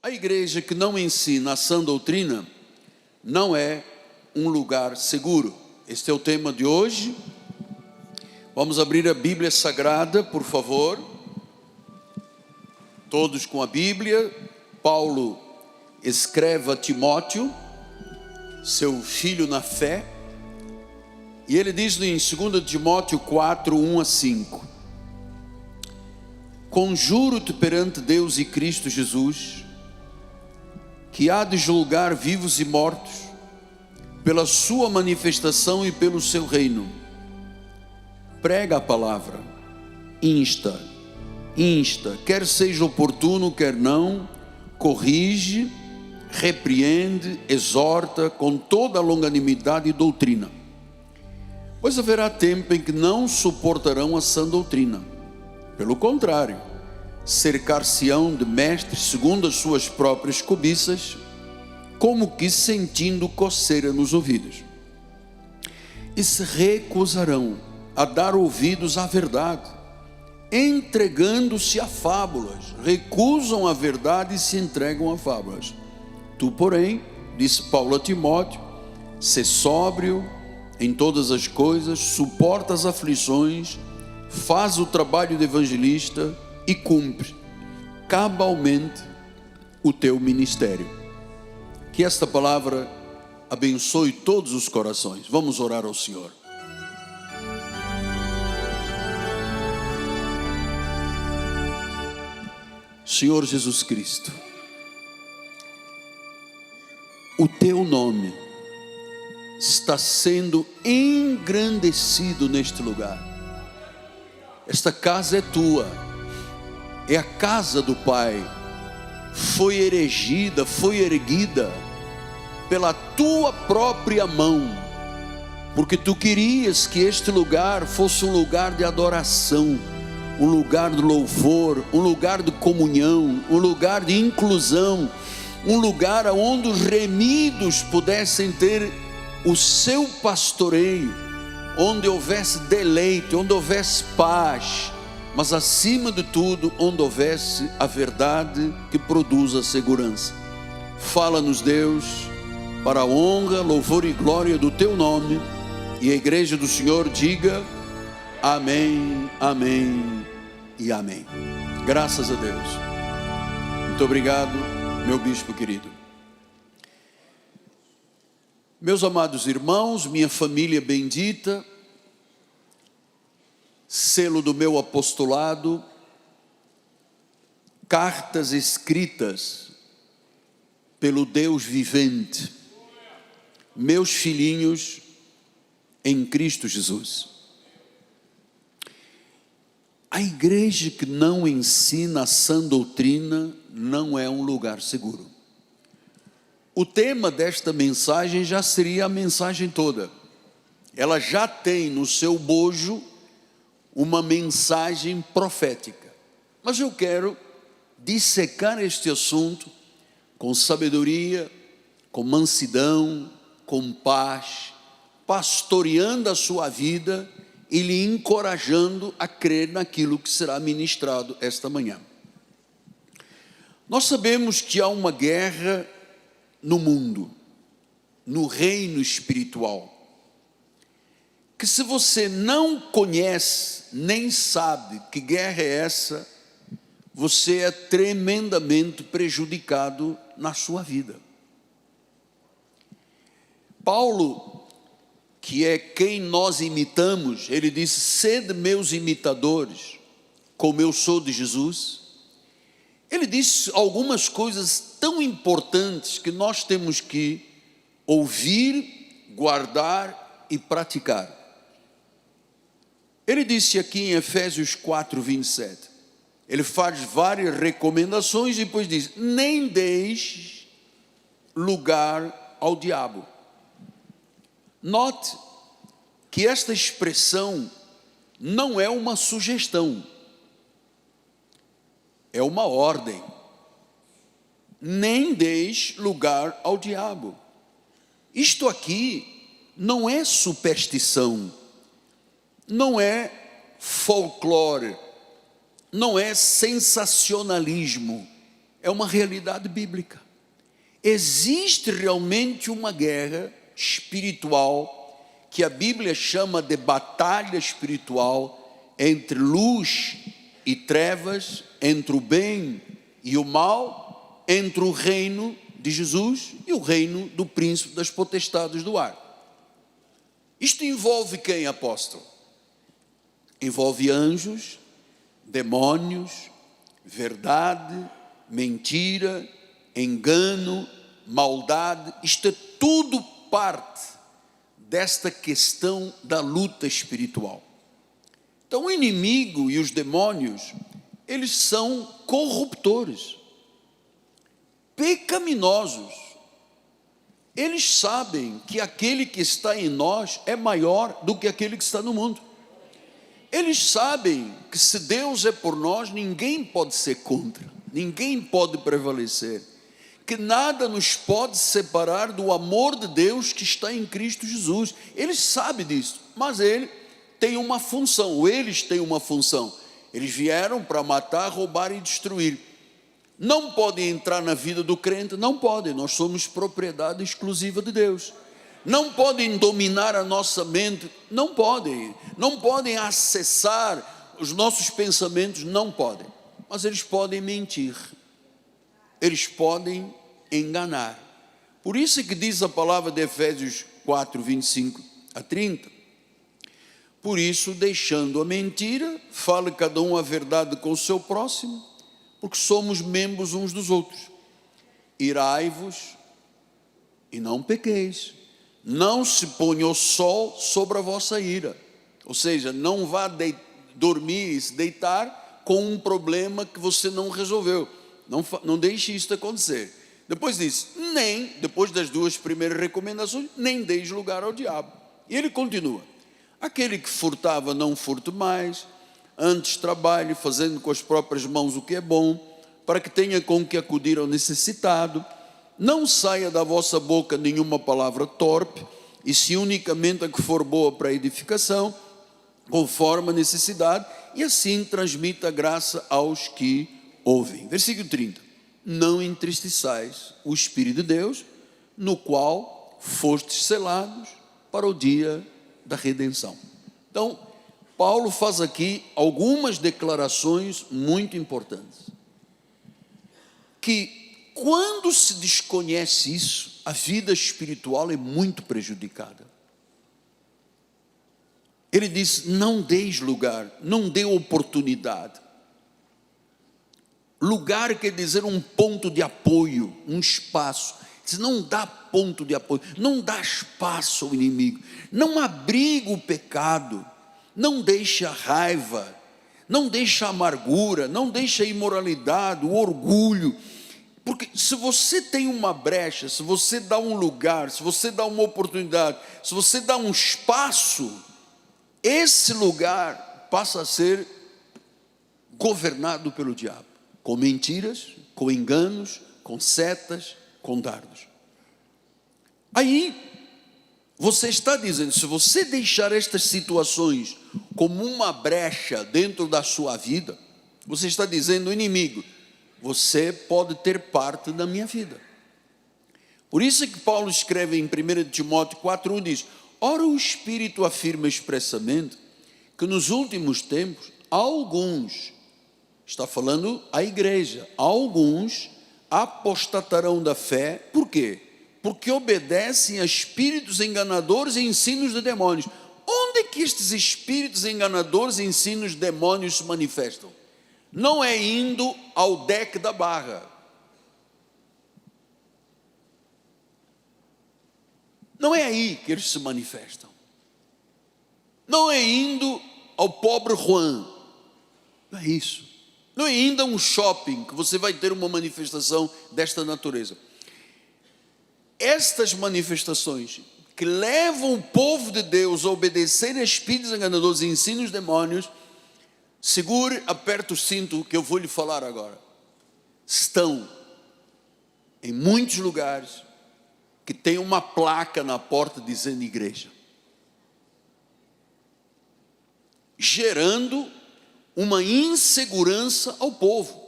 A igreja que não ensina a sã doutrina não é um lugar seguro. Este é o tema de hoje. Vamos abrir a Bíblia Sagrada, por favor. Todos com a Bíblia. Paulo escreve a Timóteo, seu filho na fé. E ele diz em 2 Timóteo 4, 1 a 5: Conjuro-te perante Deus e Cristo Jesus, que há de julgar vivos e mortos, pela sua manifestação e pelo seu reino. Prega a palavra, insta, quer seja oportuno, quer não, corrige, repreende, exorta com toda a longanimidade e doutrina. Pois haverá tempo em que não suportarão a sã doutrina. Pelo contrário, cercar-se-ão de mestres segundo as suas próprias cobiças, como que sentindo coceira nos ouvidos, e se recusarão a dar ouvidos à verdade, entregando-se a fábulas. Recusam a verdade e se entregam a fábulas. Tu, porém, disse Paulo a Timóteo, sê sóbrio em todas as coisas, suporta as aflições, faz o trabalho de evangelista e cumpre cabalmente o teu ministério. Que esta palavra abençoe todos os corações. Vamos orar ao Senhor. Senhor Jesus Cristo, o teu nome está sendo engrandecido neste lugar. Esta casa é tua, é a casa do Pai, foi erigida, foi erguida pela tua própria mão, porque tu querias que este lugar fosse um lugar de adoração, um lugar de louvor, um lugar de comunhão, um lugar de inclusão, um lugar onde os remidos pudessem ter o seu pastoreio, onde houvesse deleite, onde houvesse paz, mas acima de tudo, onde houvesse a verdade que produz a segurança. Fala-nos, Deus, para a honra, louvor e glória do teu nome, e a igreja do Senhor diga amém, amém e amém. Graças a Deus. Muito obrigado, meu bispo querido. Meus amados irmãos, minha família bendita, selo do meu apostolado, cartas escritas pelo Deus vivente, meus filhinhos em Cristo Jesus. A igreja que não ensina a sã doutrina não é um lugar seguro. O tema desta mensagem já seria a mensagem toda. Ela já tem no seu bojo uma mensagem profética. Mas eu quero dissecar este assunto com sabedoria, com mansidão, com paz, pastoreando a sua vida e lhe encorajando a crer naquilo que será ministrado esta manhã. Nós sabemos que há uma guerra no mundo, no reino espiritual, que se você não conhece, nem sabe que guerra é essa, você é tremendamente prejudicado na sua vida. Paulo, que é quem nós imitamos, ele disse: sede meus imitadores, como eu sou de Jesus. Ele disse algumas coisas tão importantes que nós temos que ouvir, guardar e praticar. Ele disse aqui em Efésios 4, 27, ele faz várias recomendações e depois diz: nem deixe lugar ao diabo. Note que esta expressão não é uma sugestão, é uma ordem. Nem deixe lugar ao diabo. Isto aqui não é superstição, não é folclore, não é sensacionalismo, é uma realidade bíblica. Existe realmente uma guerra espiritual que a Bíblia chama de batalha espiritual entre luz e trevas, entre o bem e o mal, entre o reino de Jesus e o reino do príncipe das potestades do ar. Isto envolve quem, apóstolo? Envolve anjos, demônios, verdade, mentira, engano, maldade. Isto é tudo parte desta questão da luta espiritual. Então o inimigo e os demônios, eles são corruptores, pecaminosos. Eles sabem que aquele que está em nós é maior do que aquele que está no mundo. Eles sabem que se Deus é por nós, ninguém pode ser contra, ninguém pode prevalecer, que nada nos pode separar do amor de Deus que está em Cristo Jesus. Eles sabem disso, mas ele tem uma função, ou eles têm uma função. Eles vieram para matar, roubar e destruir. Não podem entrar na vida do crente, não podem, nós somos propriedade exclusiva de Deus. Não podem dominar a nossa mente, não podem acessar os nossos pensamentos, não podem, mas eles podem mentir, eles podem enganar. Por isso é que diz a palavra de Efésios 4, 25 a 30, por isso, deixando a mentira, fale cada um a verdade com o seu próximo, porque somos membros uns dos outros. Irai-vos e não pequeis, não se ponha o sol sobre a vossa ira, ou seja, não vá dormir e se deitar com um problema que você não resolveu, não deixe isso acontecer. Depois diz, depois das duas primeiras recomendações, nem deis lugar ao diabo. E ele continua, aquele que furtava não furte mais, antes trabalhe fazendo com as próprias mãos o que é bom, para que tenha com que acudir ao necessitado. Não saia da vossa boca nenhuma palavra torpe, e se unicamente a que for boa para a edificação, conforme a necessidade, e assim transmita a graça aos que ouvem. Versículo 30. Não entristeçais o Espírito de Deus, no qual fostes selados para o dia da redenção. Então, Paulo faz aqui algumas declarações muito importantes, que quando se desconhece isso, a vida espiritual é muito prejudicada. Ele diz, não deis lugar, não dê oportunidade. Lugar quer dizer um ponto de apoio, um espaço. Diz, não dá ponto de apoio, não dá espaço ao inimigo, não abriga o pecado, não deixa a raiva, não deixa a amargura, não deixa a imoralidade, o orgulho. Porque se você tem uma brecha, se você dá um lugar, se você dá uma oportunidade, se você dá um espaço, esse lugar passa a ser governado pelo diabo, com mentiras, com enganos, com setas, com dardos. Aí, você está dizendo, se você deixar estas situações como uma brecha dentro da sua vida, você está dizendo ao inimigo, você pode ter parte da minha vida. Por isso é que Paulo escreve em 1 Timóteo 4,1, diz, ora o Espírito afirma expressamente que nos últimos tempos, alguns, está falando a igreja, alguns apostatarão da fé. Por quê? Porque obedecem a espíritos enganadores e ensinos de demônios. Onde é que estes espíritos enganadores e ensinos de demônios se manifestam? Não é indo ao deck da barra. Não é aí que eles se manifestam. Não é indo ao pobre Juan. Não é isso. Não é indo a um shopping que você vai ter uma manifestação desta natureza. Estas manifestações que levam o povo de Deus a obedecer a espíritos enganadores e ensinos demônios, segure, aperte o cinto que eu vou lhe falar agora. Estão em muitos lugares que tem uma placa na porta dizendo igreja, gerando uma insegurança ao povo.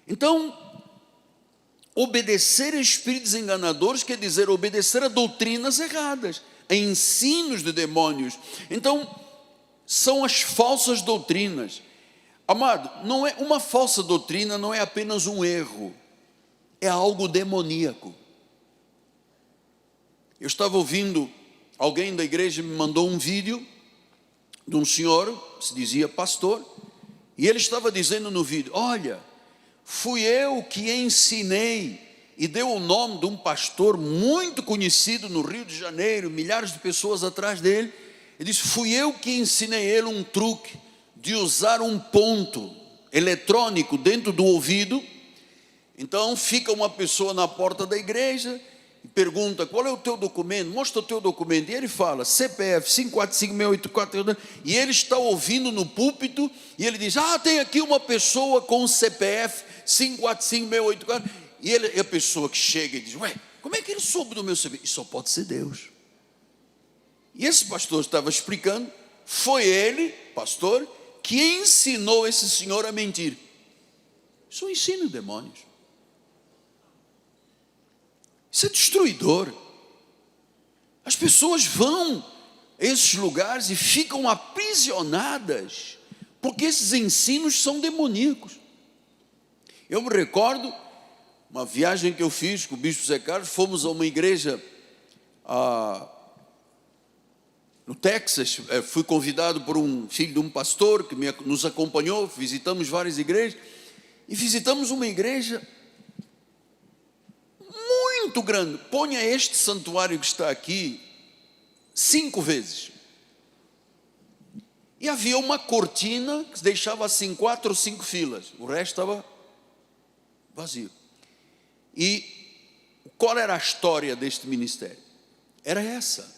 Então, obedecer a espíritos enganadores quer dizer obedecer a doutrinas erradas, a ensinos de demônios. Então, são as falsas doutrinas. Amado, não é uma falsa doutrina, não é apenas um erro, é algo demoníaco. Eu estava ouvindo, alguém da igreja me mandou um vídeo de um senhor, se dizia pastor, e ele estava dizendo no vídeo: olha, fui eu que ensinei, e deu o nome de um pastor muito conhecido no Rio de Janeiro, milhares de pessoas atrás dele. Ele disse: fui eu que ensinei ele um truque de usar um ponto eletrônico dentro do ouvido. Então fica uma pessoa na porta da igreja e pergunta: qual é o teu documento? Mostra o teu documento. E ele fala: CPF 545684. E ele está ouvindo no púlpito e ele diz: tem aqui uma pessoa com o CPF 545684. E a pessoa que chega e diz: ué, como é que ele soube do meu CPF? Isso só pode ser Deus. E esse pastor estava explicando, foi ele, pastor, que ensinou esse senhor a mentir. Isso é um ensino de demônios. Isso é destruidor. As pessoas vão a esses lugares e ficam aprisionadas, porque esses ensinos são demoníacos. Eu me recordo, uma viagem que eu fiz com o bispo Zé Carlos, fomos a uma igreja no Texas. Fui convidado por um filho de um pastor que nos acompanhou, visitamos várias igrejas, e visitamos uma igreja muito grande. Ponha este santuário que está aqui 5 vezes. E havia uma cortina que deixava assim 4 ou 5 filas, o resto estava vazio. E qual era a história deste ministério? Era essa.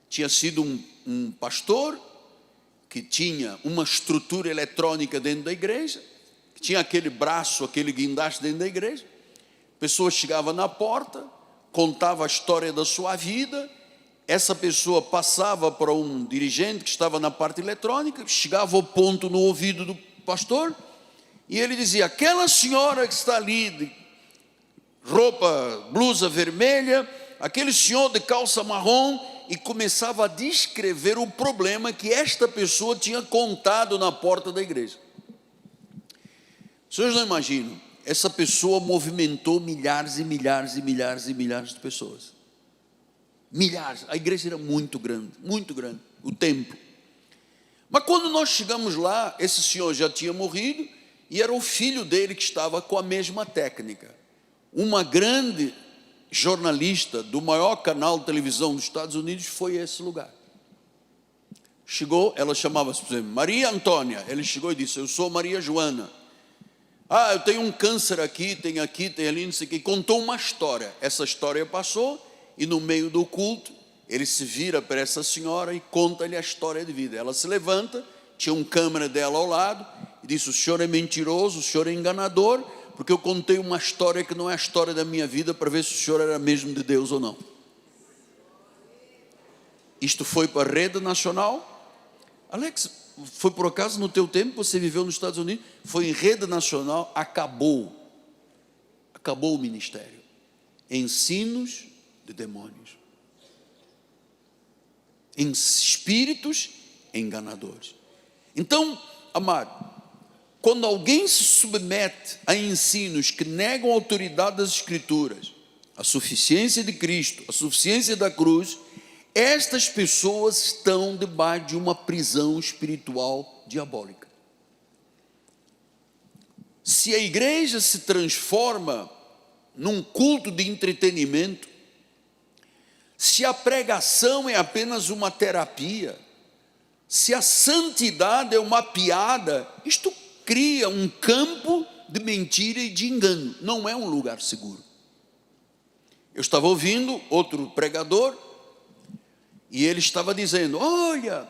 Tinha sido um pastor que tinha uma estrutura eletrônica dentro da igreja, que tinha aquele braço, aquele guindaste dentro da igreja. A pessoa chegava na porta, contava a história da sua vida, essa pessoa passava para um dirigente que estava na parte eletrônica, chegava ao ponto no ouvido do pastor, e ele dizia: aquela senhora que está ali, de roupa, blusa vermelha, aquele senhor de calça marrom, e começava a descrever o problema que esta pessoa tinha contado na porta da igreja. Vocês não imaginam, essa pessoa movimentou milhares e milhares e milhares e milhares de pessoas. Milhares, a igreja era muito grande, o templo. Mas quando nós chegamos lá, esse senhor já tinha morrido, e era o filho dele que estava com a mesma técnica. Uma grande jornalista do maior canal de televisão dos Estados Unidos foi a esse lugar. Chegou, ela chamava-se, por exemplo, Maria Antônia. Ele chegou e disse: eu sou Maria Joana. Eu tenho um câncer aqui, tem ali, não sei o que. Contou uma história. Essa história passou, e no meio do culto, ele se vira para essa senhora e conta-lhe a história de vida. Ela se levanta, tinha um câmera dela ao lado, e disse: o senhor é mentiroso, o senhor é enganador, porque eu contei uma história que não é a história da minha vida, para ver se o senhor era mesmo de Deus ou não. Isto foi para a rede nacional. Alex, foi por acaso no teu tempo, você viveu nos Estados Unidos? Foi em rede nacional, acabou o ministério. Ensinos de demônios, em espíritos enganadores. Então, amado, quando alguém se submete a ensinos que negam a autoridade das Escrituras, a suficiência de Cristo, a suficiência da cruz, estas pessoas estão debaixo de uma prisão espiritual diabólica. Se a igreja se transforma num culto de entretenimento, se a pregação é apenas uma terapia, se a santidade é uma piada, isto cria um campo de mentira e de engano. Não é um lugar seguro. Eu estava ouvindo outro pregador, e ele estava dizendo: olha,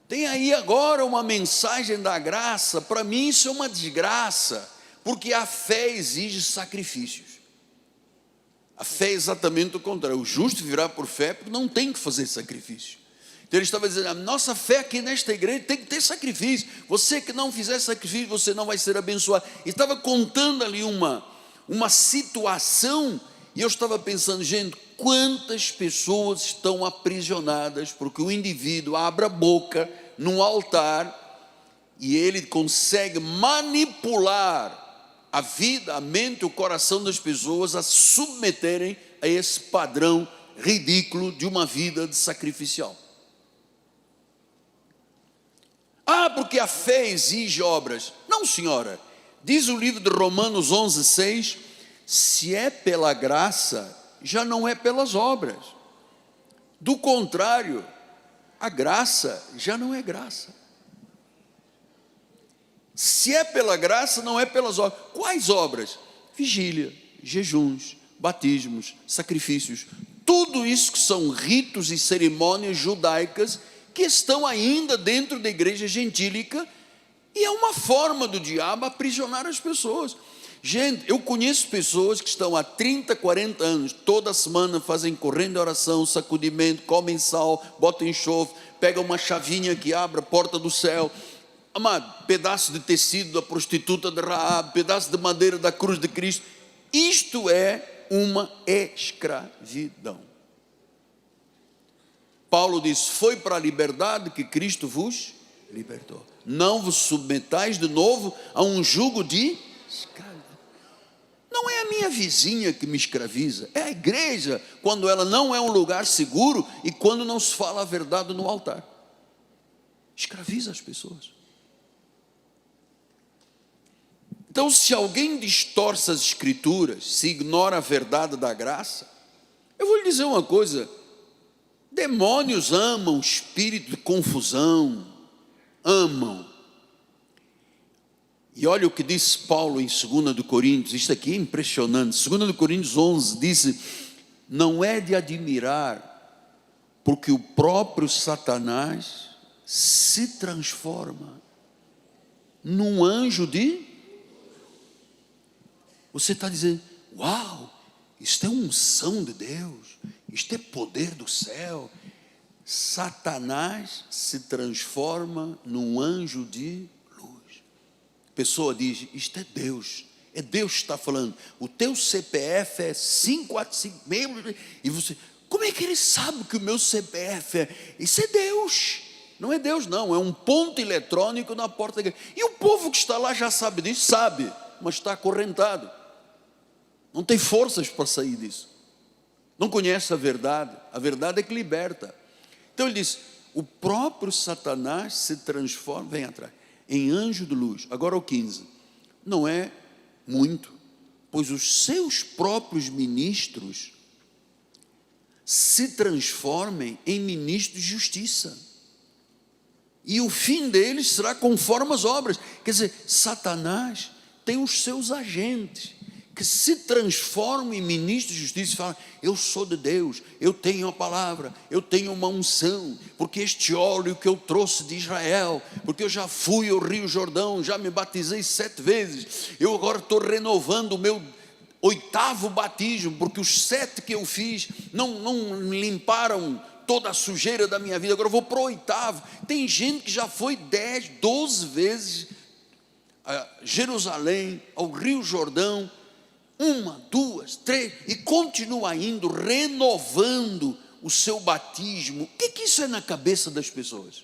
tem aí agora uma mensagem da graça. Para mim isso é uma desgraça, porque a fé exige sacrifícios. A fé é exatamente o contrário. O justo viverá por fé, porque não tem que fazer sacrifício. Então ele estava dizendo, a nossa fé aqui nesta igreja tem que ter sacrifício. Você que não fizer sacrifício, você não vai ser abençoado. E estava contando ali uma situação, e eu estava pensando, gente, quantas pessoas estão aprisionadas, porque o indivíduo abre a boca num altar, e ele consegue manipular a vida, a mente, o coração das pessoas a submeterem a esse padrão ridículo de uma vida de sacrificial. Porque a fé exige obras. Não, senhora. Diz o livro de Romanos 11:6, se é pela graça, já não é pelas obras. Do contrário, a graça já não é graça. Se é pela graça, não é pelas obras. Quais obras? Vigília, jejuns, batismos, sacrifícios. Tudo isso que são ritos e cerimônias judaicas que estão ainda dentro da igreja gentílica, e é uma forma do diabo aprisionar as pessoas. Gente, eu conheço pessoas que estão há 30, 40 anos, toda semana fazem correndo de oração, sacudimento, comem sal, botam enxofre, pegam uma chavinha que abre a porta do céu, amado, pedaço de tecido da prostituta de Raab, pedaço de madeira da cruz de Cristo. Isto é uma escravidão. Paulo diz, foi para a liberdade que Cristo vos libertou. Não vos submetais de novo a um jugo de escravidão. Não é a minha vizinha que me escraviza, é a igreja, quando ela não é um lugar seguro e quando não se fala a verdade no altar. Escraviza as pessoas. Então, se alguém distorce as escrituras, se ignora a verdade da graça, eu vou lhe dizer uma coisa, demônios amam espírito de confusão, amam. E olha o que disse Paulo em 2 de Coríntios, isto aqui é impressionante, 2 de Coríntios 11, diz, não é de admirar, porque o próprio Satanás se transforma num anjo de... Você está dizendo, uau, isto é unção de Deus, isto é poder do céu. Satanás se transforma num anjo de luz. A pessoa diz, isto é Deus que está falando, o teu CPF é 545, e você, como é que ele sabe que o meu CPF é? Isso é Deus, não é Deus não, é um ponto eletrônico na porta da igreja. E o povo que está lá já sabe disso, sabe, mas está acorrentado, não tem forças para sair disso, não conhece a verdade é que liberta. Então ele diz, o próprio Satanás se transforma, vem atrás, em anjo de luz. Agora o 15, não é muito, pois os seus próprios ministros se transformem em ministros de justiça, e o fim deles será conforme as obras. Quer dizer, Satanás tem os seus agentes, que se transformam em ministros de justiça e falam, eu sou de Deus, eu tenho a palavra, eu tenho uma unção, porque este óleo que eu trouxe de Israel, porque eu já fui ao Rio Jordão, já me batizei 7 vezes, eu agora estou renovando o meu 8º batismo, porque os 7 que eu fiz não limparam toda a sujeira da minha vida, agora eu vou para o 8º. Tem gente que já foi 10, 12 vezes a Jerusalém, ao Rio Jordão, 1, 2, 3, e continua indo, renovando o seu batismo. O que isso é na cabeça das pessoas?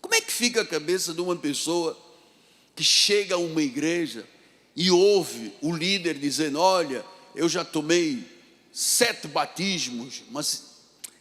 Como é que fica a cabeça de uma pessoa que chega a uma igreja e ouve o líder dizendo, olha, eu já tomei 7 batismos, mas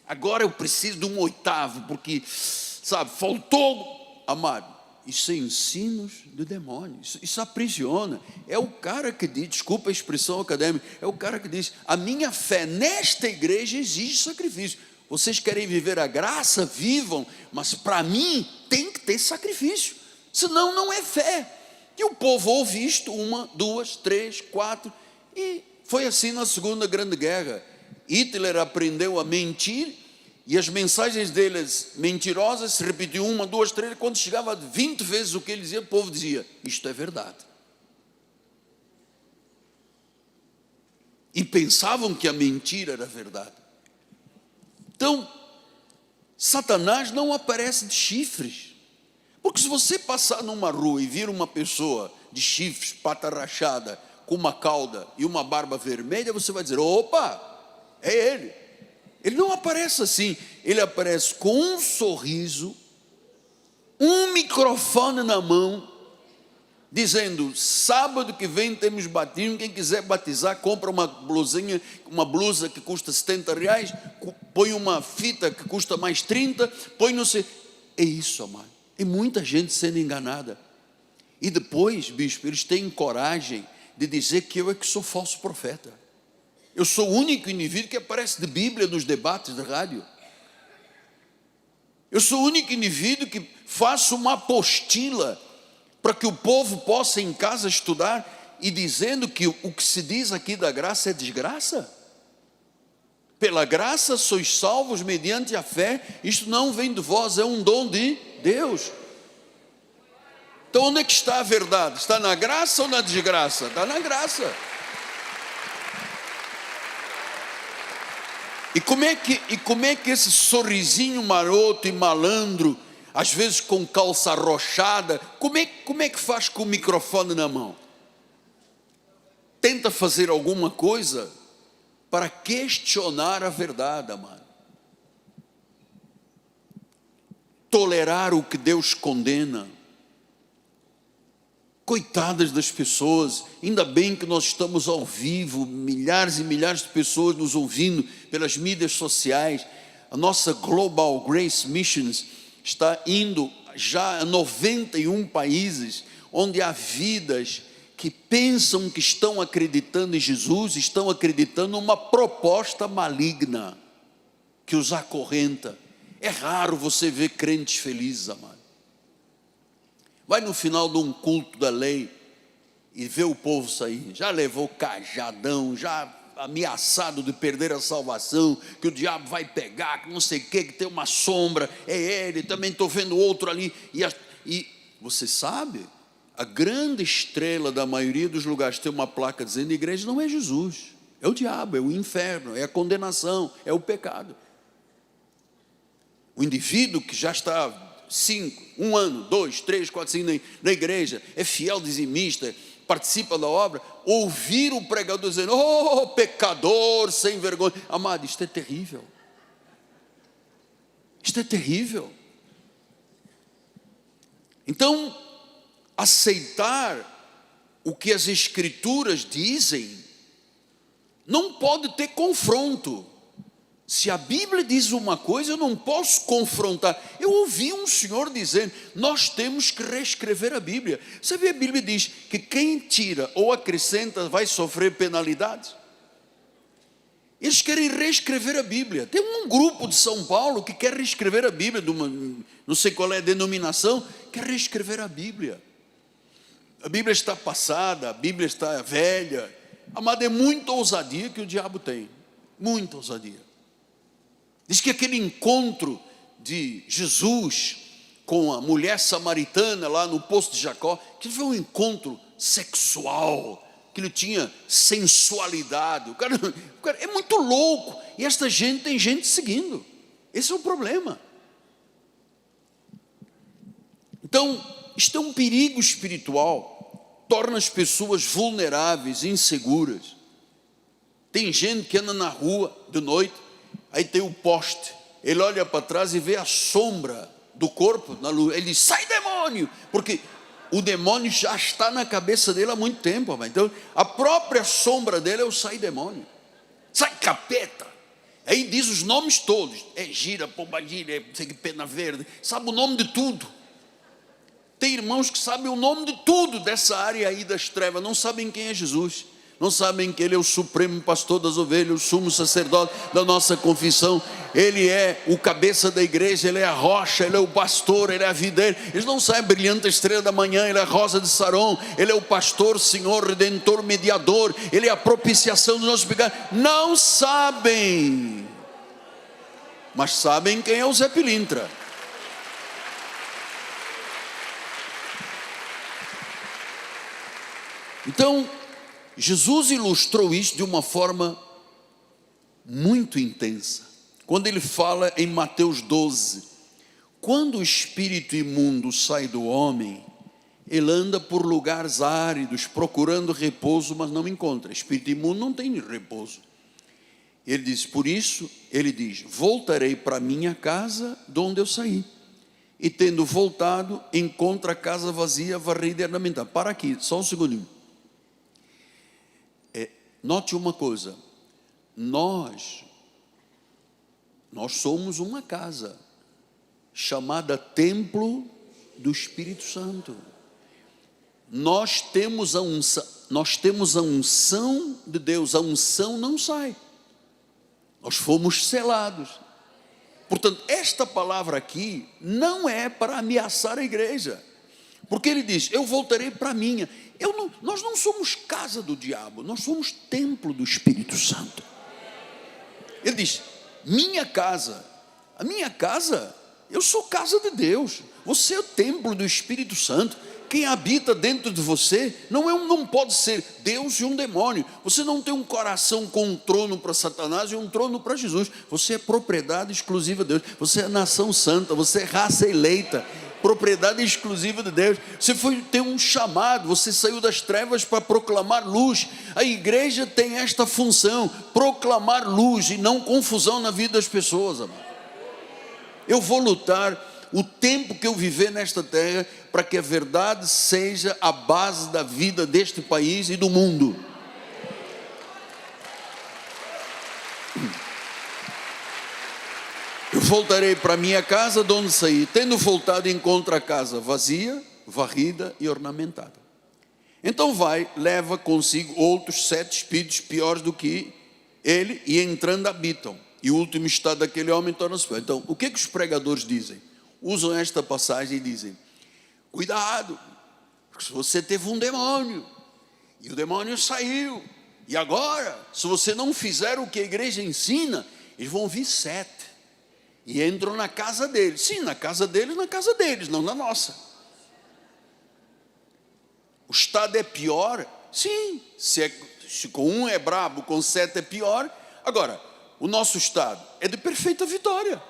agora eu preciso de um 8º, porque, sabe, faltou, amado. Isso é ensinos do demônio, isso aprisiona. É o cara que diz, desculpa a expressão acadêmica, é o cara que diz, a minha fé nesta igreja exige sacrifício. Vocês querem viver a graça? Vivam, mas para mim tem que ter sacrifício, senão não é fé. E o povo ouve isto, 1, 2, 3, 4, e foi assim na Segunda Grande Guerra. Hitler aprendeu a mentir, e as mensagens deles mentirosas se repetiam 1, 2, 3, quando chegava a 20 vezes o que ele dizia, o povo dizia, isto é verdade. E pensavam que a mentira era verdade. Então, Satanás não aparece de chifres. Porque se você passar numa rua e vir uma pessoa de chifres, pata rachada, com uma cauda e uma barba vermelha, você vai dizer: opa, é ele. Ele não aparece assim. Ele aparece com um sorriso, um microfone na mão, dizendo: sábado que vem temos batismo, quem quiser batizar, compra uma blusa que custa R$70, põe uma fita que custa mais 30, põe no seu... É isso, amado. E muita gente sendo enganada. E depois, bispo, eles têm coragem de dizer que eu é que sou falso profeta. Eu sou o único indivíduo que aparece de Bíblia nos debates de rádio. Eu sou o único indivíduo que faço uma apostila para que o povo possa em casa estudar, e dizendo que o que se diz aqui da graça é desgraça. Pela graça sois salvos mediante a fé, isto não vem de vós, é um dom de Deus. Então onde é que está a verdade? Está na graça ou na desgraça? Está na graça. E como é que esse sorrisinho maroto e malandro, às vezes com calça arrochada, como é que faz com o microfone na mão? Tenta fazer alguma coisa para questionar a verdade, amado. Tolerar o que Deus condena. Coitadas das pessoas, ainda bem que nós estamos ao vivo, milhares e milhares de pessoas nos ouvindo pelas mídias sociais. A nossa Global Grace Missions está indo já a 91 países, onde há vidas que pensam que estão acreditando em Jesus, estão acreditando numa proposta maligna que os acorrenta. É raro você ver crentes felizes, amado. Vai no final de um culto da lei e vê o povo sair, já levou cajadão, já ameaçado de perder a salvação, que o diabo vai pegar, que não sei o que tem uma sombra, é ele, também estou vendo outro ali, e você sabe, a grande estrela da maioria dos lugares tem uma placa dizendo: igreja não é Jesus, é o diabo, é o inferno, é a condenação, é o pecado. O indivíduo que já está 1 ano, 2, 3, 4, 5 na igreja, é fiel dizimista, participa da obra, ouvir o pregador dizendo: oh, pecador sem vergonha. Amado, isto é terrível. Isto é terrível. Então, aceitar o que as Escrituras dizem não pode ter confronto. Se a Bíblia diz uma coisa, eu não posso confrontar. Eu ouvi um senhor dizendo: nós temos que reescrever a Bíblia. Sabe, a Bíblia diz que quem tira ou acrescenta vai sofrer penalidades. Eles querem reescrever a Bíblia. Tem um grupo de São Paulo que quer reescrever a Bíblia, não sei qual é a denominação, quer reescrever a Bíblia. A Bíblia está passada, a Bíblia está velha. Amado, é muita ousadia que o diabo tem. Muita ousadia. Diz que aquele encontro de Jesus com a mulher samaritana lá no poço de Jacó, que foi um encontro sexual, que ele tinha sensualidade. O cara é muito louco, e esta gente tem gente seguindo. Esse é o problema. Então, isto é um perigo espiritual, torna as pessoas vulneráveis, inseguras. Tem gente que anda na rua de noite, aí tem o poste, ele olha para trás e vê a sombra do corpo na luz, ele diz: sai demônio, porque o demônio já está na cabeça dele há muito tempo, amado. Então a própria sombra dele é o sai demônio, sai capeta, aí diz os nomes todos, é gira, pombagira, é pena verde, sabe o nome de tudo. Tem irmãos que sabem o nome de tudo dessa área aí das trevas, não sabem quem é Jesus, não sabem que Ele é o supremo pastor das ovelhas, o sumo sacerdote da nossa confissão. Ele é o cabeça da igreja, Ele é a rocha, Ele é o pastor, Ele é a videira. Eles não sabem: brilhante estrela da manhã, Ele é a rosa de Saron, Ele é o pastor, Senhor, redentor, mediador, Ele é a propiciação dos nossos pecados. Não sabem, mas sabem quem é o Zé Pilintra. Então, Jesus ilustrou isso de uma forma muito intensa. quando ele fala em Mateus 12, quando o espírito imundo sai do homem, ele anda por lugares áridos, procurando repouso, mas não encontra. Espírito imundo não tem repouso. Ele diz, por isso, ele diz, voltarei para minha casa, de onde eu saí. E tendo voltado, encontra a casa vazia, varrida e ornamentada. Para aqui, só um segundinho. Note uma coisa, nós somos uma casa, chamada Templo do Espírito Santo. Nós temos a unção de Deus, a unção não sai. Nós fomos selados. Portanto, esta palavra aqui não é para ameaçar a igreja. Porque ele diz, eu voltarei para a minha. Nós não somos casa do diabo, nós somos templo do Espírito Santo. Ele diz, minha casa, a minha casa, eu sou casa de Deus. Você é o templo do Espírito Santo. Quem habita dentro de você não pode ser Deus e um demônio. Você não tem um coração com um trono para Satanás e um trono para Jesus. Você é propriedade exclusiva de Deus. Você é nação santa, você é raça eleita, propriedade exclusiva de Deus. Você tem um chamado, você saiu das trevas para proclamar luz. A igreja tem esta função, proclamar luz e não confusão na vida das pessoas, amado. Eu vou lutar o tempo que eu viver nesta terra, para que a verdade seja a base da vida deste país e do mundo. Eu voltarei para minha casa, de onde saí. Tendo voltado, encontro a casa vazia, varrida e ornamentada. Então vai, leva consigo outros 7 espíritos piores do que ele, e entrando habitam. E o último estado daquele homem torna-se pior. Então, o que os pregadores dizem? Usam esta passagem e dizem, cuidado, porque se você teve um demônio, e o demônio saiu, e agora, se você não fizer o que a igreja ensina, eles vão vir 7, e entram na casa deles. Sim, na casa deles, não na nossa. O estado é pior? Sim, se com um é brabo, com 7 é pior. Agora, o nosso estado é de perfeita vitória.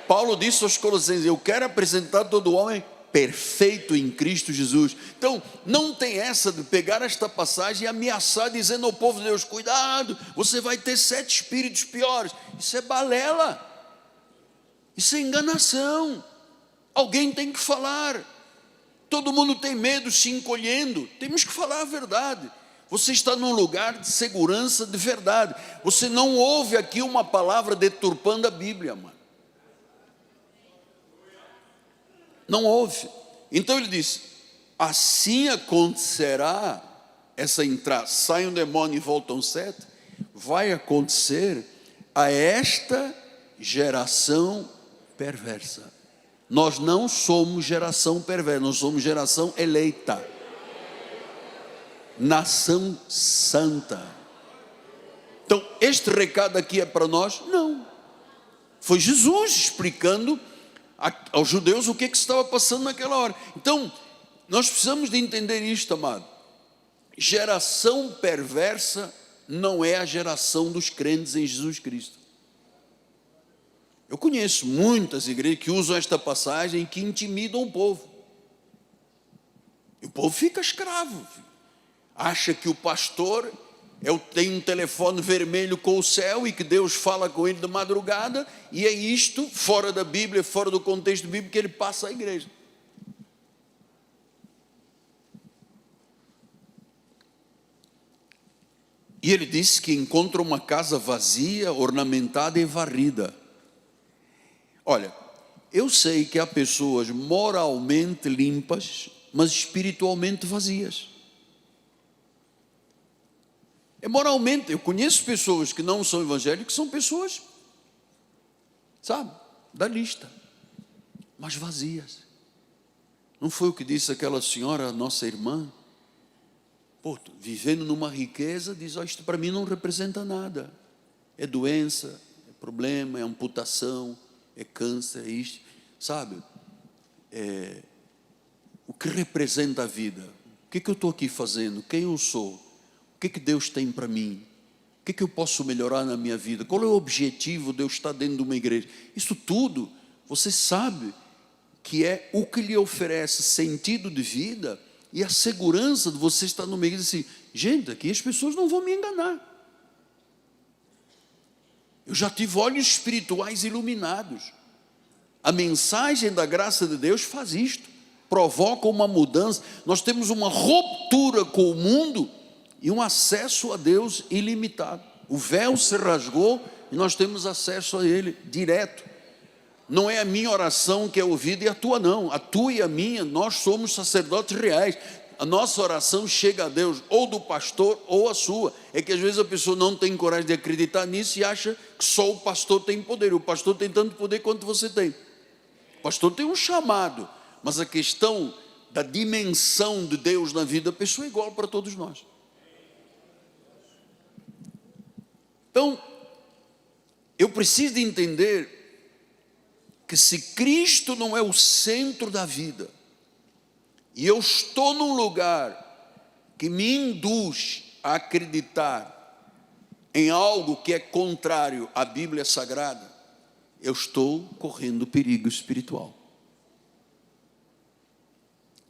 Paulo disse aos Colossenses, eu quero apresentar todo homem perfeito em Cristo Jesus. Então, não tem essa de pegar esta passagem e ameaçar, dizendo ao povo de Deus, cuidado, você vai ter 7 espíritos piores. Isso é balela, isso é enganação. Alguém tem que falar. Todo mundo tem medo, se encolhendo. Temos que falar a verdade. Você está num lugar de segurança de verdade. Você não ouve aqui uma palavra deturpando a Bíblia, mano. Não houve. Então ele disse, assim acontecerá, essa entrada, sai um demônio e voltam 7, vai acontecer a esta geração perversa. Nós não somos geração perversa, nós somos geração eleita, nação santa. Então este recado aqui é para nós? Não, foi Jesus explicando aos judeus o que estava passando naquela hora. Então, nós precisamos de entender isto, amado. Geração perversa não é a geração dos crentes em Jesus Cristo. Eu conheço muitas igrejas que usam esta passagem e que intimidam o povo. E o povo fica escravo. Acha que o pastor tem um telefone vermelho com o céu e que Deus fala com ele de madrugada, e é isto, fora da Bíblia, fora do contexto bíblico, que ele passa à igreja. E ele disse que encontra uma casa vazia, ornamentada e varrida. Olha, eu sei que há pessoas moralmente limpas, mas espiritualmente vazias. Moralmente, eu conheço pessoas que não são evangélicas, que são pessoas, sabe, da lista, mas vazias. Não foi o que disse aquela senhora, nossa irmã? Pô, vivendo numa riqueza, diz, isto para mim não representa nada. É doença, é problema, é amputação, é câncer, é isto, sabe? O que representa a vida? O que eu estou aqui fazendo? Quem eu sou? O que Deus tem para mim? que eu posso melhorar na minha vida? Qual é o objetivo de eu estar dentro de uma igreja? Isso tudo, você sabe que é o que lhe oferece sentido de vida e a segurança de você estar no meio e dizer assim, gente, aqui as pessoas não vão me enganar. Eu já tive olhos espirituais iluminados. A mensagem da graça de Deus faz isto, provoca uma mudança. Nós temos uma ruptura com o mundo e um acesso a Deus ilimitado. O véu se rasgou e nós temos acesso a Ele direto. Não é a minha oração que é ouvida e a tua não. A tua e a minha, nós somos sacerdotes reais. A nossa oração chega a Deus, ou do pastor, ou a sua. É que às vezes a pessoa não tem coragem de acreditar nisso e acha que só o pastor tem poder. O pastor tem tanto poder quanto você tem. O pastor tem um chamado, mas a questão da dimensão de Deus na vida da pessoa é igual para todos nós. Então, eu preciso de entender que se Cristo não é o centro da vida, e eu estou num lugar que me induz a acreditar em algo que é contrário à Bíblia Sagrada, eu estou correndo perigo espiritual.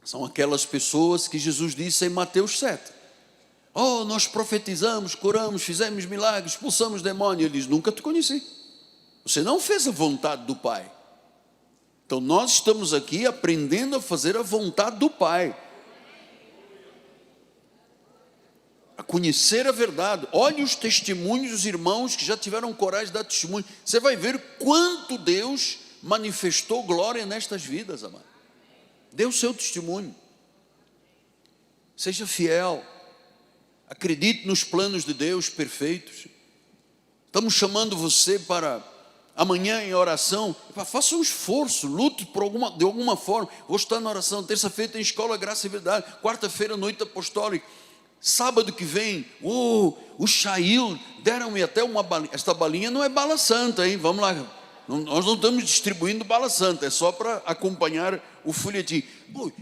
São aquelas pessoas que Jesus disse em Mateus 7. Oh, nós profetizamos, curamos, fizemos milagres, expulsamos demônios. Ele diz, nunca te conheci. Você não fez a vontade do Pai. Então nós estamos aqui aprendendo a fazer a vontade do Pai. A conhecer a verdade. Olhe os testemunhos dos irmãos que já tiveram coragem de dar testemunho. Você vai ver quanto Deus manifestou glória nestas vidas, amado. Dê o seu testemunho. Seja fiel. Acredite nos planos de Deus perfeitos. Estamos chamando você para amanhã em oração. Faça um esforço, lute de alguma forma. Vou estar na oração. Terça-feira tem escola Graça e Verdade. Quarta-feira, noite apostólica. Sábado que vem, o Shail, deram-me até uma balinha. Esta balinha não é bala santa, hein? Vamos lá. Nós não estamos distribuindo bala santa, é só para acompanhar o folhetim.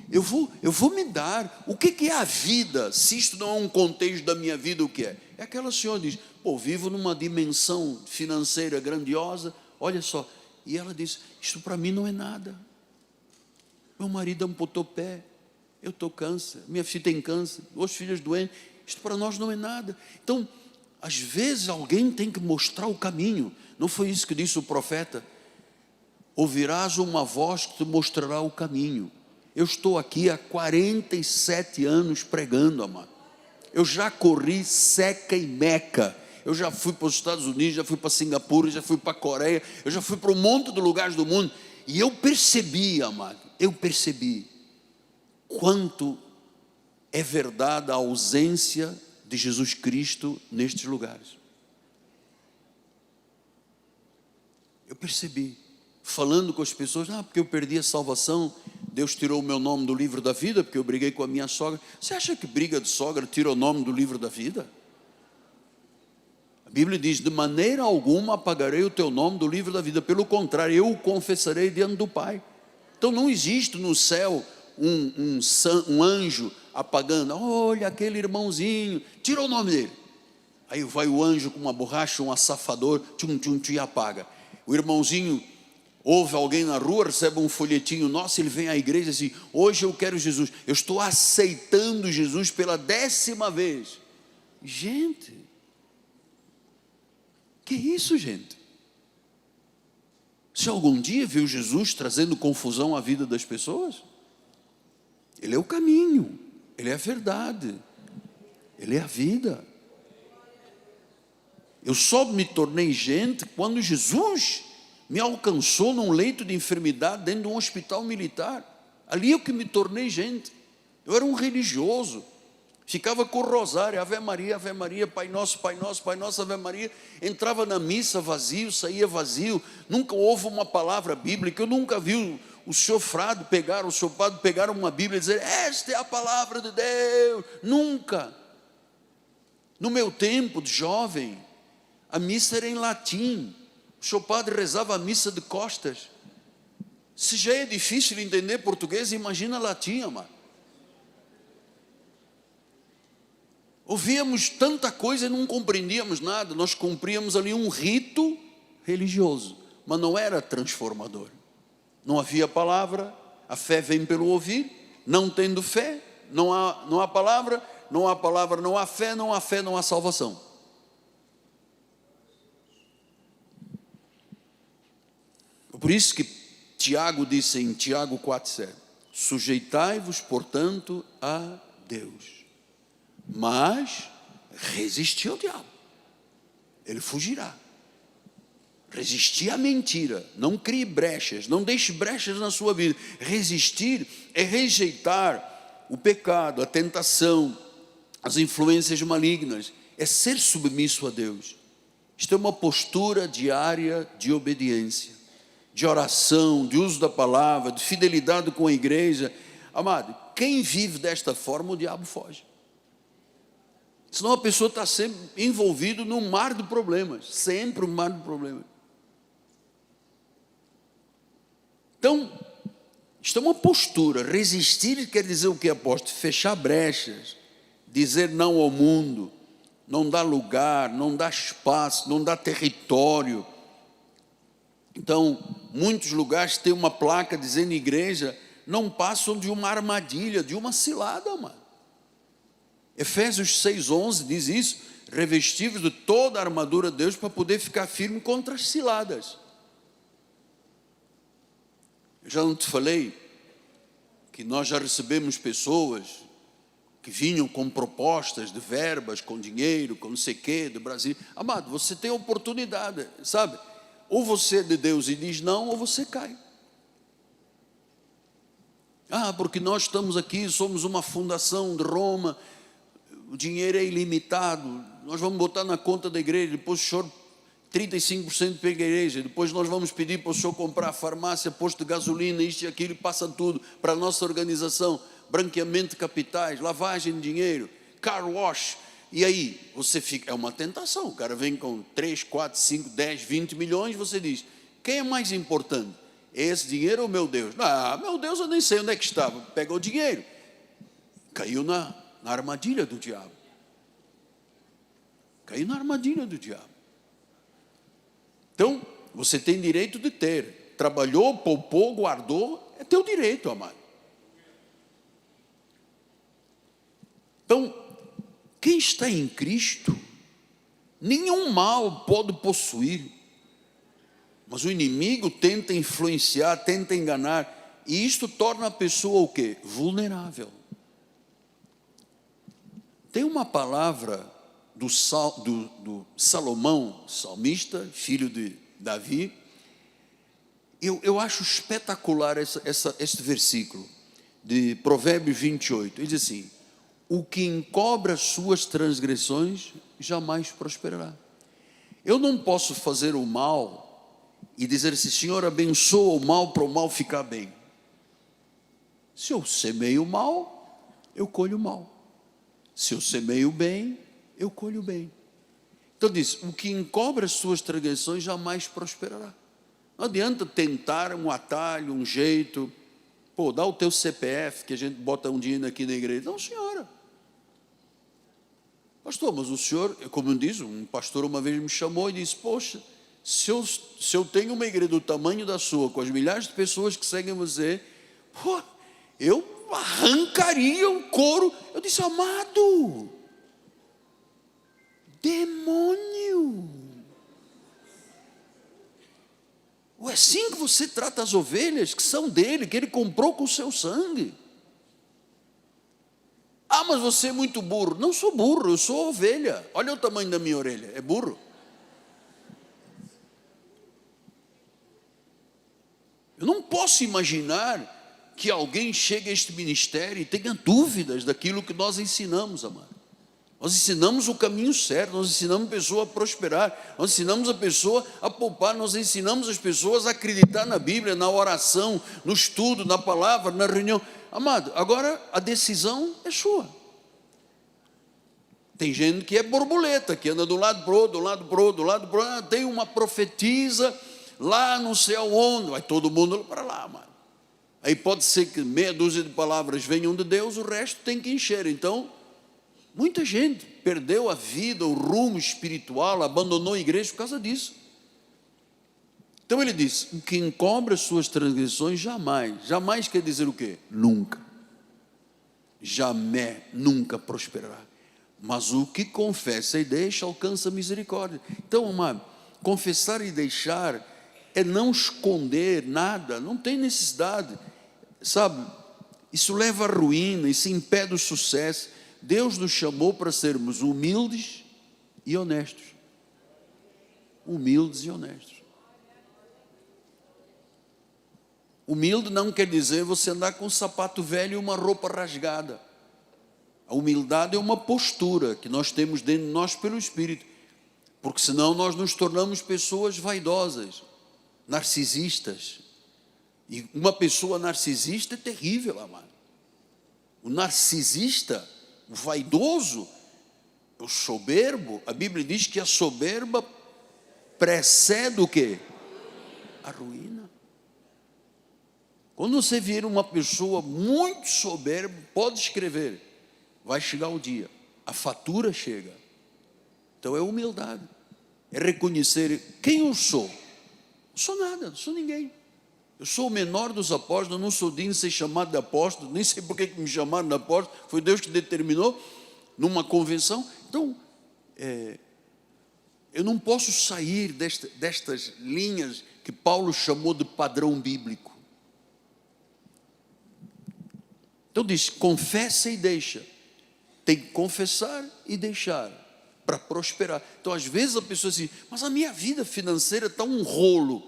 Eu vou me dar. O que é a vida? Se isto não é um contexto da minha vida, o que é? É aquela senhora que diz, vivo numa dimensão financeira grandiosa, olha só. E ela diz, isto para mim não é nada. Meu marido amputou o pé, eu estou câncer, minha filha tem câncer, 2 filhas doentes, isto para nós não é nada. Então, às vezes alguém tem que mostrar o caminho. Não foi isso que disse o profeta? Ouvirás uma voz que te mostrará o caminho. Eu estou aqui há 47 anos pregando, amado. Eu já corri Seca e Meca. Eu já fui para os Estados Unidos, já fui para Singapura, já fui para a Coreia, eu já fui para um monte de lugares do mundo. E eu percebi, amado, quanto é verdade a ausência de Jesus Cristo nestes lugares. Eu percebi, falando com as pessoas, porque eu perdi a salvação, Deus tirou o meu nome do livro da vida, porque eu briguei com a minha sogra. Você acha que briga de sogra tira o nome do livro da vida? A Bíblia diz, de maneira alguma apagarei o teu nome do livro da vida, pelo contrário, eu o confessarei diante do Pai. Então não existe no céu um anjo apagando, olha aquele irmãozinho, tira o nome dele. Aí vai o anjo com uma borracha, um assafador, e apaga. O irmãozinho ouve alguém na rua, recebe um folhetinho nosso, ele vem à igreja e diz assim, hoje eu quero Jesus, eu estou aceitando Jesus pela 10ª vez. Gente, que isso, gente? Se algum dia viu Jesus trazendo confusão à vida das pessoas, Ele é o caminho, Ele é a verdade, Ele é a vida. Eu só me tornei gente quando Jesus me alcançou num leito de enfermidade dentro de um hospital militar. Ali eu que me tornei gente. Eu era um religioso, ficava com o rosário, Ave Maria, Pai Nosso, Ave Maria. Entrava na missa vazio, saía vazio. Nunca houve uma palavra bíblica. Eu nunca vi o senhor padre pegar uma Bíblia e dizer, esta é a palavra de Deus. Nunca. No meu tempo de jovem, a missa era em latim. O senhor padre rezava a missa de costas. Se já é difícil entender português, imagina latim, amado. Ouvíamos tanta coisa e não compreendíamos nada. Nós cumpríamos ali um rito religioso, mas não era transformador. Não havia palavra. A fé vem pelo ouvir. Não tendo fé, não há palavra. Não há palavra, não há fé. Não há fé, não há salvação. Por isso que Tiago disse em Tiago 4,7: sujeitai-vos, portanto, a Deus, mas resisti ao diabo, ele fugirá. Resistir à mentira, não crie brechas, não deixe brechas na sua vida. Resistir é rejeitar o pecado, a tentação, as influências malignas, é ser submisso a Deus. Isto é uma postura diária de obediência, de oração, de uso da palavra, de fidelidade com a igreja. Amado, quem vive desta forma, o diabo foge. Senão a pessoa está sempre envolvida num mar de problemas, sempre um mar de problemas. Então, isto é uma postura. Resistir quer dizer o que, apóstolo? Fechar brechas, dizer não ao mundo, não dá lugar, não dá espaço, não dá território. Então, muitos lugares têm uma placa dizendo igreja, não passam de uma armadilha, de uma cilada, mano. Efésios 6,11 diz isso: revestivos de toda a armadura de Deus para poder ficar firme contra as ciladas. Eu já não te falei que nós já recebemos pessoas que vinham com propostas de verbas, com dinheiro, com não sei o quê, do Brasil. Amado, você tem oportunidade, sabe? Ou você é de Deus e diz não, ou você cai. Porque nós estamos aqui, somos uma fundação de Roma, o dinheiro é ilimitado, nós vamos botar na conta da igreja, depois o senhor 35% para a igreja, depois nós vamos pedir para o senhor comprar farmácia, posto de gasolina, isto e aquilo, passa tudo para a nossa organização, branqueamento de capitais, lavagem de dinheiro, car wash. E aí, você fica, é uma tentação, o cara vem com 3, 4, 5, 10, 20 milhões, você diz, quem é mais importante? Esse dinheiro ou meu Deus? Meu Deus, eu nem sei onde é que estava. Pega o dinheiro. Caiu na armadilha do diabo. Caiu na armadilha do diabo. Então, você tem direito de ter. Trabalhou, poupou, guardou, é teu direito, amado. Então, quem está em Cristo, nenhum mal pode possuir. Mas o inimigo tenta influenciar, tenta enganar, e isto torna a pessoa o quê? Vulnerável. Tem uma palavra do Salomão, salmista, filho de Davi. Eu acho espetacular este versículo de Provérbios 28. Ele diz assim: o que encobre as suas transgressões jamais prosperará. Eu não posso fazer o mal e dizer assim, Senhor, abençoa o mal para o mal ficar bem. Se eu semeio o mal, eu colho o mal. Se eu semeio o bem, eu colho o bem. Então diz, o que encobre as suas transgressões jamais prosperará. Não adianta tentar um atalho, um jeito. Dá o teu CPF, que a gente bota um dinheiro aqui na igreja. Não, senhora. Pastor, mas o senhor, como diz, um pastor uma vez me chamou e disse, poxa, se eu tenho uma igreja do tamanho da sua, com as milhares de pessoas que seguem você, eu arrancaria o couro. Eu disse, amado, demônio, é assim que você trata as ovelhas que são dele, que ele comprou com o seu sangue. Mas você é muito burro. Não sou burro, eu sou ovelha. Olha o tamanho da minha orelha, é burro? Eu não posso imaginar que alguém chegue a este ministério e tenha dúvidas daquilo que nós ensinamos, amado. Nós ensinamos o caminho certo, nós ensinamos a pessoa a prosperar, nós ensinamos a pessoa a poupar, nós ensinamos as pessoas a acreditar na Bíblia, na oração, no estudo, na palavra, na reunião. Amado, agora a decisão é sua. Tem gente que é borboleta, que anda do lado para o outro, do lado para o outro, do lado para o outro. Tem uma profetisa lá não sei aonde, vai todo mundo para lá, mano. Aí pode ser que meia dúzia de palavras venham de Deus, o resto tem que encher. Então, Muita gente perdeu a vida, o rumo espiritual, abandonou a igreja por causa disso. Então ele diz: o que encobre as suas transgressões jamais quer dizer o quê? Nunca. Jamais, nunca prosperará. Mas o que confessa e deixa alcança misericórdia. Então, amado, confessar e deixar é não esconder nada, não tem necessidade, sabe? Isso leva à ruína, isso impede o sucesso. Deus nos chamou para sermos humildes e honestos. Humildes e honestos. Humilde não quer dizer você andar com um sapato velho e uma roupa rasgada. A humildade é uma postura que nós temos dentro de nós pelo Espírito, porque senão nós nos tornamos pessoas vaidosas, narcisistas. E uma pessoa narcisista é terrível, amado. O narcisista, o vaidoso, o soberbo, a Bíblia diz que a soberba precede o quê? A ruína. Quando você vir uma pessoa muito soberba, pode escrever, vai chegar o dia, a fatura chega. Então é humildade, é reconhecer quem eu sou. Não sou nada, não sou ninguém. Eu sou o menor dos apóstolos, não sou digno de ser chamado de apóstolo, nem sei por que me chamaram de apóstolo, foi Deus que determinou numa convenção. Então, eu não posso sair destas linhas que Paulo chamou de padrão bíblico. Então diz, confessa e deixa. Tem que confessar e deixar para prosperar. Então às vezes a pessoa diz, mas a minha vida financeira está um rolo.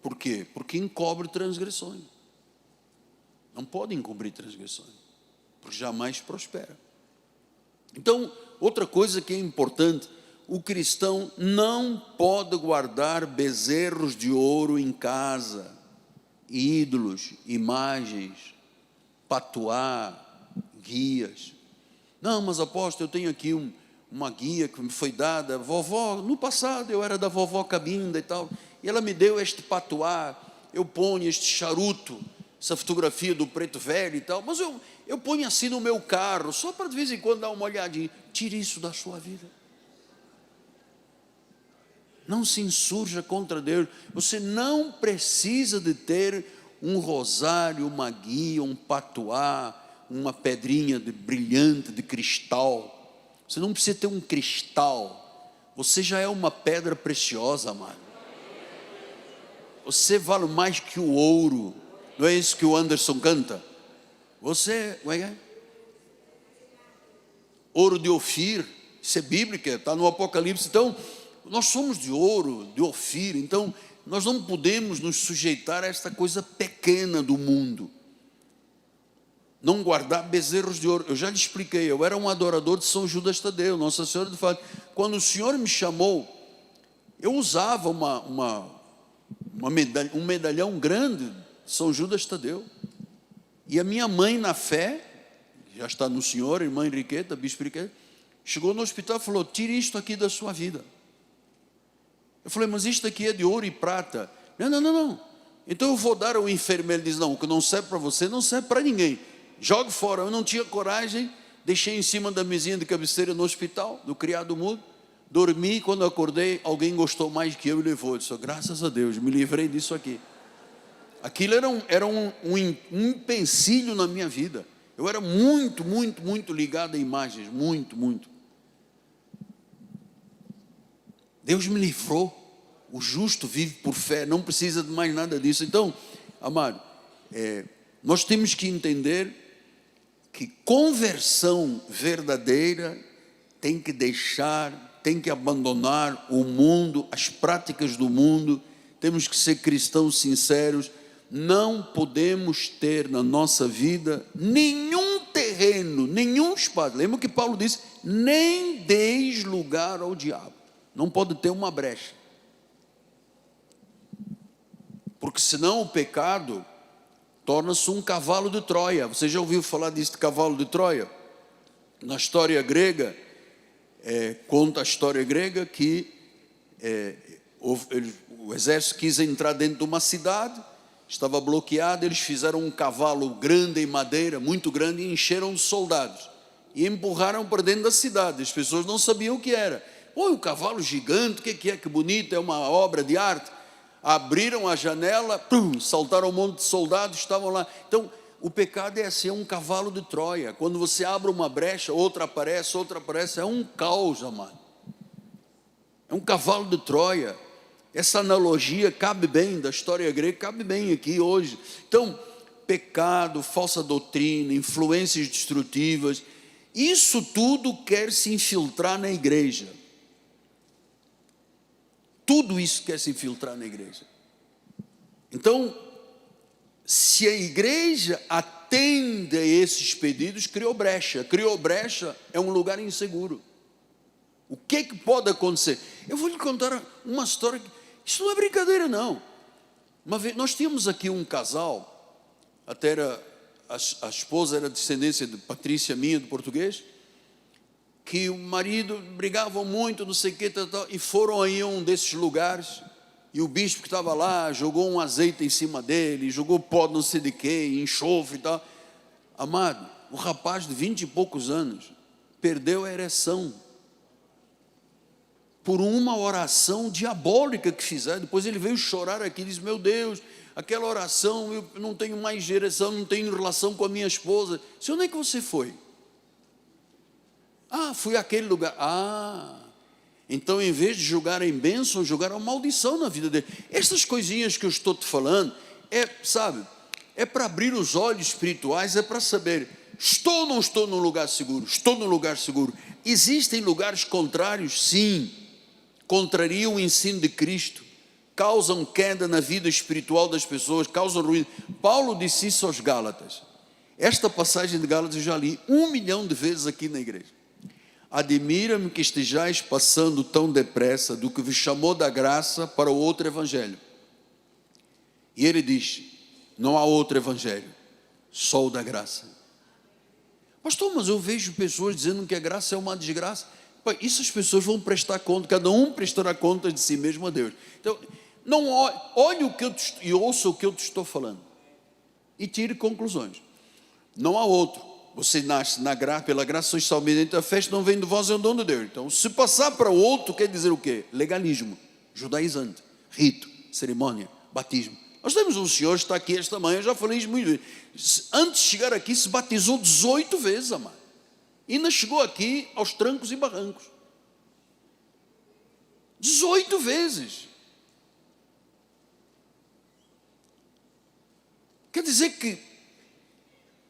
Por quê? Porque encobre transgressões. Não pode encobrir transgressões, porque jamais prospera. Então, outra coisa que é importante, o cristão não pode guardar bezerros de ouro em casa, ídolos, imagens, patuá, guias. Não, mas apóstolo, eu tenho aqui uma guia que me foi dada, vovó, no passado eu era da vovó Cabinda e tal, e ela me deu este patuá, eu ponho este charuto, essa fotografia do preto velho e tal, mas eu ponho assim no meu carro, só para de vez em quando dar uma olhadinha. Tire isso da sua vida. Não se insurja contra Deus. Você não precisa de ter um rosário, uma guia, um patuá, uma pedrinha brilhante de cristal. Você não precisa ter um cristal. Você já é uma pedra preciosa, amado. Você vale mais que o ouro. Não é isso que o Anderson canta? Você, como é que é? Ouro de Ofir, isso é bíblico, está no Apocalipse. Então, nós somos de ouro, de Ofir, então nós não podemos nos sujeitar a esta coisa pequena do mundo. Não guardar bezerros de ouro. Eu já lhe expliquei, eu era um adorador de São Judas Tadeu, Nossa Senhora de Fátima. Quando o Senhor me chamou, eu usava um medalhão grande de São Judas Tadeu. E a minha mãe, na fé, já está no Senhor, irmã Henriqueta, bispo Henriqueta, chegou no hospital e falou, tire isto aqui da sua vida. Eu falei, mas isto aqui é de ouro e prata. Não. Então eu vou dar ao enfermeiro. Ele diz, não, o que não serve para você, não serve para ninguém. Jogue fora. Eu não tinha coragem, deixei em cima da mesinha de cabeceira no hospital, do criado mudo, dormi, quando acordei, alguém gostou mais que eu e levou. Eu disse, graças a Deus, me livrei disso aqui. Aquilo era um empecilho na minha vida. Eu era muito ligado a imagens, muito. Deus me livrou. O justo vive por fé, não precisa de mais nada disso. Então, amado, nós temos que entender que conversão verdadeira tem que deixar, tem que abandonar o mundo, as práticas do mundo. Temos que ser cristãos sinceros. Não podemos ter na nossa vida nenhum terreno, nenhum espaço. Lembra que Paulo disse, nem deis lugar ao diabo. Não pode ter uma brecha. Porque senão o pecado torna-se um cavalo de Troia. Você já ouviu falar disso de cavalo de Troia? Na história grega, conta a história grega que o exército quis entrar dentro de uma cidade, estava bloqueado, eles fizeram um cavalo grande em madeira, muito grande, e encheram de soldados. e empurraram para dentro da cidade. As pessoas não sabiam o que era. Oi, o cavalo gigante, o que é? Que bonito, é uma obra de arte. Abriram a janela, saltaram um monte de soldados, estavam lá. Então, o pecado é assim, é um cavalo de Troia. Quando você abre uma brecha, outra aparece, é um caos, amado. É um cavalo de Troia. Essa analogia cabe bem, da história grega, cabe bem aqui hoje. Então, pecado, falsa doutrina, influências destrutivas, isso tudo quer se infiltrar na igreja. Tudo isso quer se infiltrar na igreja. Então, se a igreja atende a esses pedidos, criou brecha. Criou brecha é um lugar inseguro. O que pode acontecer? Eu vou lhe contar uma história. Isso não é brincadeira, não. Uma vez, nós tínhamos aqui um casal, até a esposa era descendência de Patrícia minha, do português, que o marido brigavam muito, não sei o que, e foram aí a um desses lugares, e o bispo que estava lá jogou um azeite em cima dele, jogou pó não sei de quê, enxofre e tal. Amado, o rapaz de 20 e poucos anos perdeu a ereção por uma oração diabólica que fizeram. Depois ele veio chorar aqui e disse: meu Deus, aquela oração, eu não tenho mais ereção, não tenho relação com a minha esposa. Se onde é que você foi? Ah, fui àquele lugar. Ah, então em vez de jogarem bênção, jogaram maldição na vida dele. Estas coisinhas que eu estou te falando, sabe, é para abrir os olhos espirituais, é para saber, estou ou não estou num lugar seguro? Estou num lugar seguro. Existem lugares contrários? Sim. Contrariam o ensino de Cristo, causam queda na vida espiritual das pessoas, causam ruído. Paulo disse isso aos Gálatas. Esta passagem de Gálatas eu já li 1 milhão de vezes aqui na igreja. Admira-me que estejais passando tão depressa do que vos chamou da graça para o outro evangelho. E ele diz: não há outro evangelho, só o da graça. Pastor, mas eu vejo pessoas dizendo que a graça é uma desgraça. Isso as pessoas vão prestar conta, cada um prestará conta de si mesmo a Deus. Então, não olhe o que e ouça o que eu te estou falando e tire conclusões. Não há outro. Você nasce pela graça sois salvos mediante a fé, não vem de vós, é um dom de Deus. Então, se passar para o outro, quer dizer o quê? Legalismo, judaizante, rito, cerimônia, batismo. Nós temos um senhor que está aqui esta manhã, eu já falei isso muito vezes. Antes de chegar aqui, se batizou 18 vezes, amado. E ainda chegou aqui aos trancos e barrancos. 18 vezes. Quer dizer que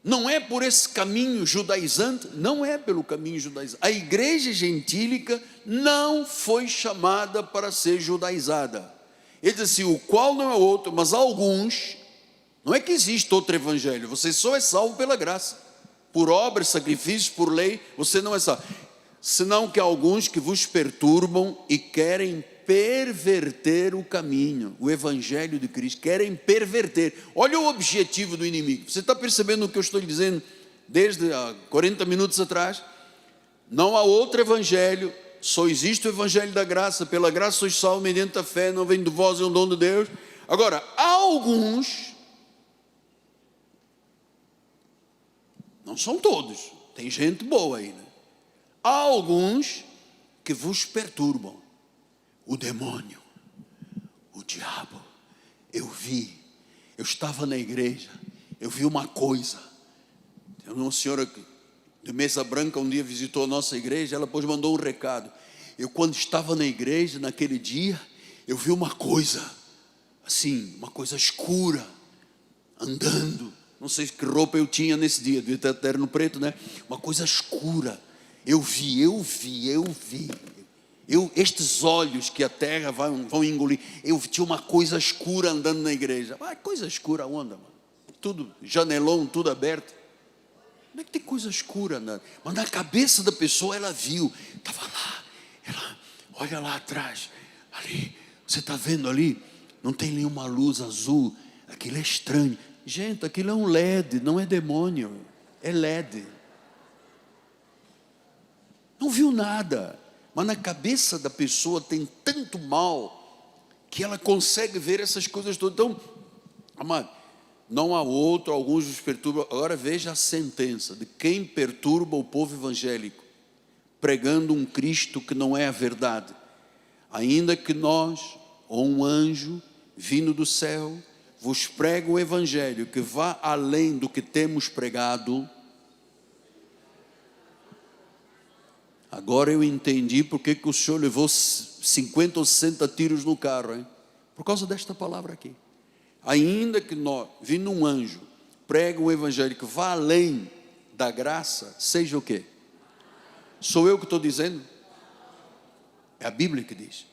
não é por esse caminho judaizante? Não é pelo caminho judaizante. A igreja gentílica não foi chamada para ser judaizada. Ele diz assim: o qual não é outro, mas alguns. Não é que existe outro evangelho, você só é salvo pela graça. Por obras, sacrifícios, por lei, você não é salvo. Senão que alguns que vos perturbam e querem perverter o caminho, o evangelho de Cristo, querem perverter. Olha o objetivo do inimigo. Você está percebendo o que eu estou lhe dizendo desde há 40 minutos atrás? Não há outro evangelho, só existe o evangelho da graça. Pela graça sois salvos mediante a fé, não vem de vós, é um dom de Deus. Agora, há alguns, não são todos, tem gente boa aí, né? Há alguns que vos perturbam. O demônio, o diabo. Eu estava na igreja, eu vi uma coisa. Tem uma senhora de mesa branca um dia visitou a nossa igreja, ela depois mandou um recado. Eu, quando estava na igreja naquele dia, eu vi uma coisa assim, uma coisa escura andando. Não sei que roupa eu tinha nesse dia, devia ter terno preto, né? Uma coisa escura. Eu vi. Estes olhos que a terra vão engolir. Eu tinha uma coisa escura andando na igreja. Coisa escura onde, mano? Tudo, janelão, tudo aberto. Como é que tem coisa escura andando? Mas na cabeça da pessoa ela viu. Estava lá. Ela, olha lá atrás. Ali, você está vendo ali? Não tem nenhuma luz azul. Aquilo é estranho. Gente, aquilo é um LED, não é demônio. É LED. Não viu nada. Mas na cabeça da pessoa tem tanto mal que ela consegue ver essas coisas todas. Então, amado, Não há outro, alguns os perturbam. Agora veja a sentença de quem perturba o povo evangélico, pregando um Cristo que não é a verdade. Ainda que nós, ou um anjo vindo do céu, vos prega o evangelho que vá além do que temos pregado. Agora eu entendi porque que o senhor levou 50 ou 60 tiros no carro, hein? Por causa desta palavra aqui. Ainda que nós, vindo um anjo, prega um evangelho que vá além da graça, seja o quê? Sou eu que estou dizendo? É a Bíblia que diz.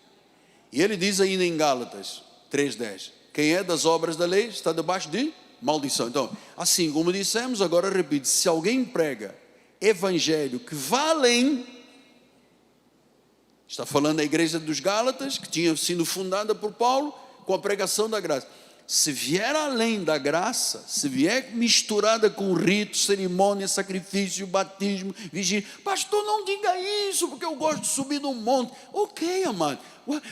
E ele diz ainda em Gálatas 3:10, quem é das obras da lei está debaixo de maldição. Então, assim como dissemos, agora repito, se alguém prega evangelho que vá além, está falando da igreja dos Gálatas, que tinha sido fundada por Paulo, com a pregação da graça. Se vier além da graça, se vier misturada com rito, cerimônia, sacrifício, batismo, vigília, pastor, não diga isso, porque eu gosto de subir num monte. Ok, amado.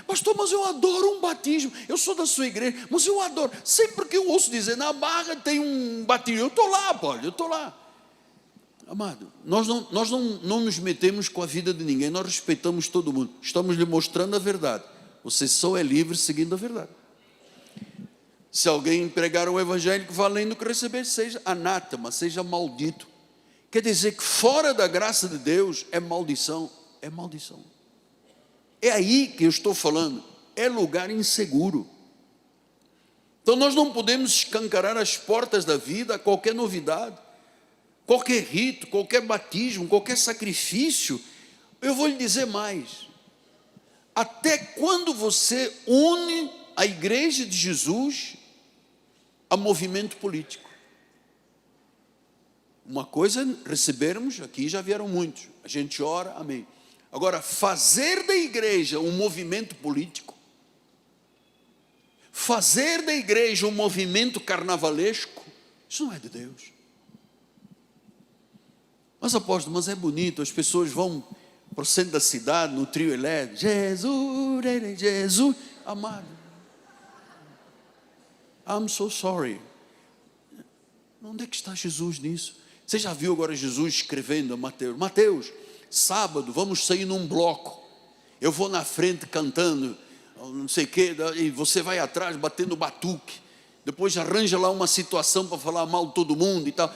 Pastor, mas eu adoro um batismo, eu sou da sua igreja, mas eu adoro. Sempre que eu ouço dizer, na Barra tem um batismo, eu estou lá, Paulo, eu estou lá. Amado, nós não nos metemos com a vida de ninguém, nós respeitamos todo mundo. Estamos lhe mostrando a verdade. Você só é livre seguindo a verdade. Se alguém pregar um evangelho que valendo que receber, seja anátema, seja maldito. Quer dizer que fora da graça de Deus é maldição. É maldição. É aí que eu estou falando. É lugar inseguro. Então nós não podemos escancarar as portas da vida a qualquer novidade, qualquer rito, qualquer batismo, qualquer sacrifício. Eu vou lhe dizer mais. Até quando você une a igreja de Jesus a movimento político? Uma coisa recebermos, aqui já vieram muitos, a gente ora, amém. Agora, fazer da igreja um movimento político, fazer da igreja um movimento carnavalesco, isso não é de Deus. Mas apóstolo, mas é bonito, as pessoas vão para o centro da cidade, no trio elétrico, Jesus, Jesus, amado. I'm so sorry. Onde é que está Jesus nisso? Você já viu agora Jesus escrevendo a Mateus? Mateus, sábado vamos sair num bloco. Eu vou na frente cantando, não sei o quê, e você vai atrás batendo batuque. Depois arranja lá uma situação para falar mal de todo mundo e tal.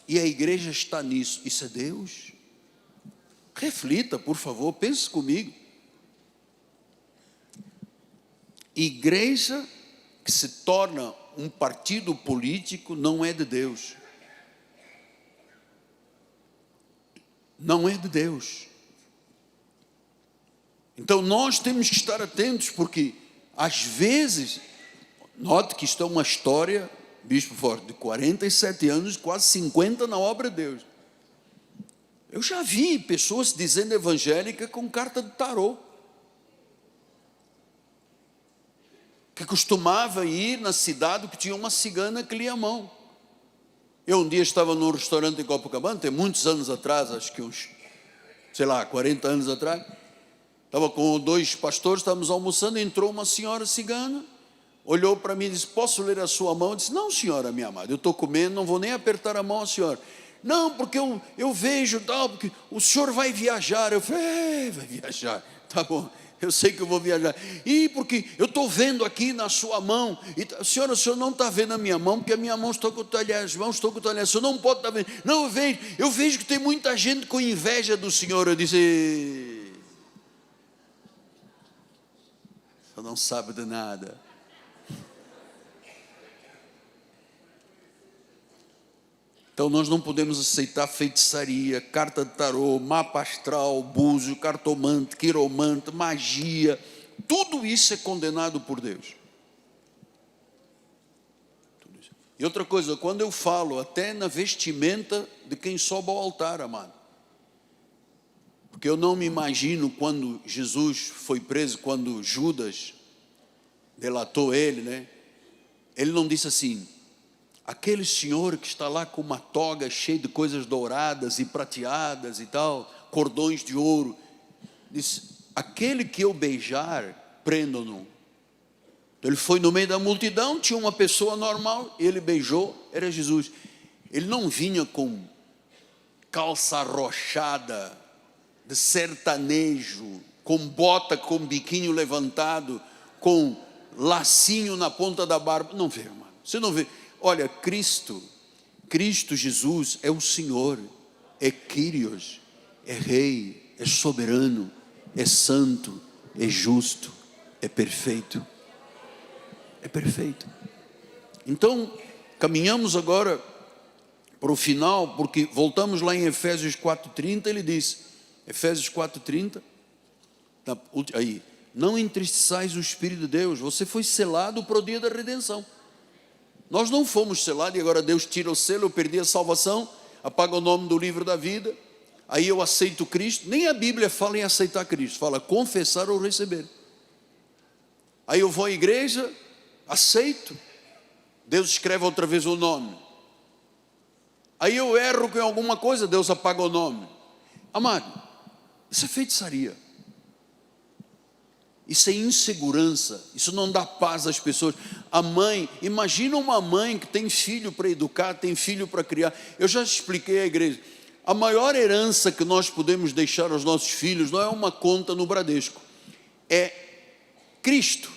E a igreja está nisso. Isso é Deus? Reflita, por favor, pense comigo. Igreja que se torna um partido político não é de Deus. Não é de Deus. Então nós temos que estar atentos, porque às vezes, note que isto é uma história, Bispo Forte, de 47 anos, quase 50 na obra de Deus. Eu já vi pessoas dizendo evangélica com carta de tarô, que costumava ir na cidade que tinha uma cigana que lia a mão. Eu um dia estava num restaurante em Copacabana, tem muitos anos atrás, acho que uns, 40 anos atrás, estava com 2 pastores, estávamos almoçando, entrou uma senhora cigana, olhou para mim e disse, posso ler a sua mão? Eu disse, não senhora, minha amada, eu estou comendo, não vou nem apertar a mão à senhora. Não, porque eu vejo tal, porque o senhor vai viajar. Eu falei, vai viajar, tá bom. Eu sei que eu vou viajar. E porque eu estou vendo aqui na sua mão. E, o senhor não está vendo a minha mão, porque a minha mão está cotovelhada, as mãos estão cotovelhadas. O senhor não pode estar vendo. Não, eu vejo que tem muita gente com inveja do senhor. Eu disse, você não sabe de nada. Então nós não podemos aceitar feitiçaria, carta de tarô, mapa astral, búzio, cartomante, quiromante, magia. Tudo isso é condenado por Deus. E outra coisa, quando eu falo até na vestimenta de quem sobe ao altar, amado. Porque eu não me imagino quando Jesus foi preso, quando Judas delatou ele, né? Ele não disse assim, aquele senhor que está lá com uma toga cheia de coisas douradas e prateadas e tal, cordões de ouro, disse, aquele que eu beijar, prendam-no. Então ele foi no meio da multidão, tinha uma pessoa normal, ele beijou, era Jesus. Ele não vinha com calça arrochada, de sertanejo, com bota, com biquinho levantado, com lacinho na ponta da barba. Não vê, irmão. Você não vê. Olha, Cristo Jesus é o Senhor, é Kyrios, é Rei, é soberano, é santo, é justo, é perfeito. É perfeito. Então, caminhamos agora para o final, porque voltamos lá em Efésios 4:30, ele diz, Efésios 4:30, aí, não entristeçais o Espírito de Deus, você foi selado para o dia da redenção. Nós não fomos selados e agora Deus tira o selo, eu perdi a salvação, apaga o nome do livro da vida, aí eu aceito Cristo. Nem a Bíblia fala em aceitar Cristo, fala confessar ou receber. Aí eu vou à igreja, aceito, Deus escreve outra vez o nome. Aí eu erro com alguma coisa, Deus apaga o nome. Amado, isso é feitiçaria. Isso é insegurança, isso não dá paz às pessoas. A mãe, imagina uma mãe que tem filho para educar, tem filho para criar. Eu já expliquei à igreja, a maior herança que nós podemos deixar aos nossos filhos não é uma conta no Bradesco, é Cristo.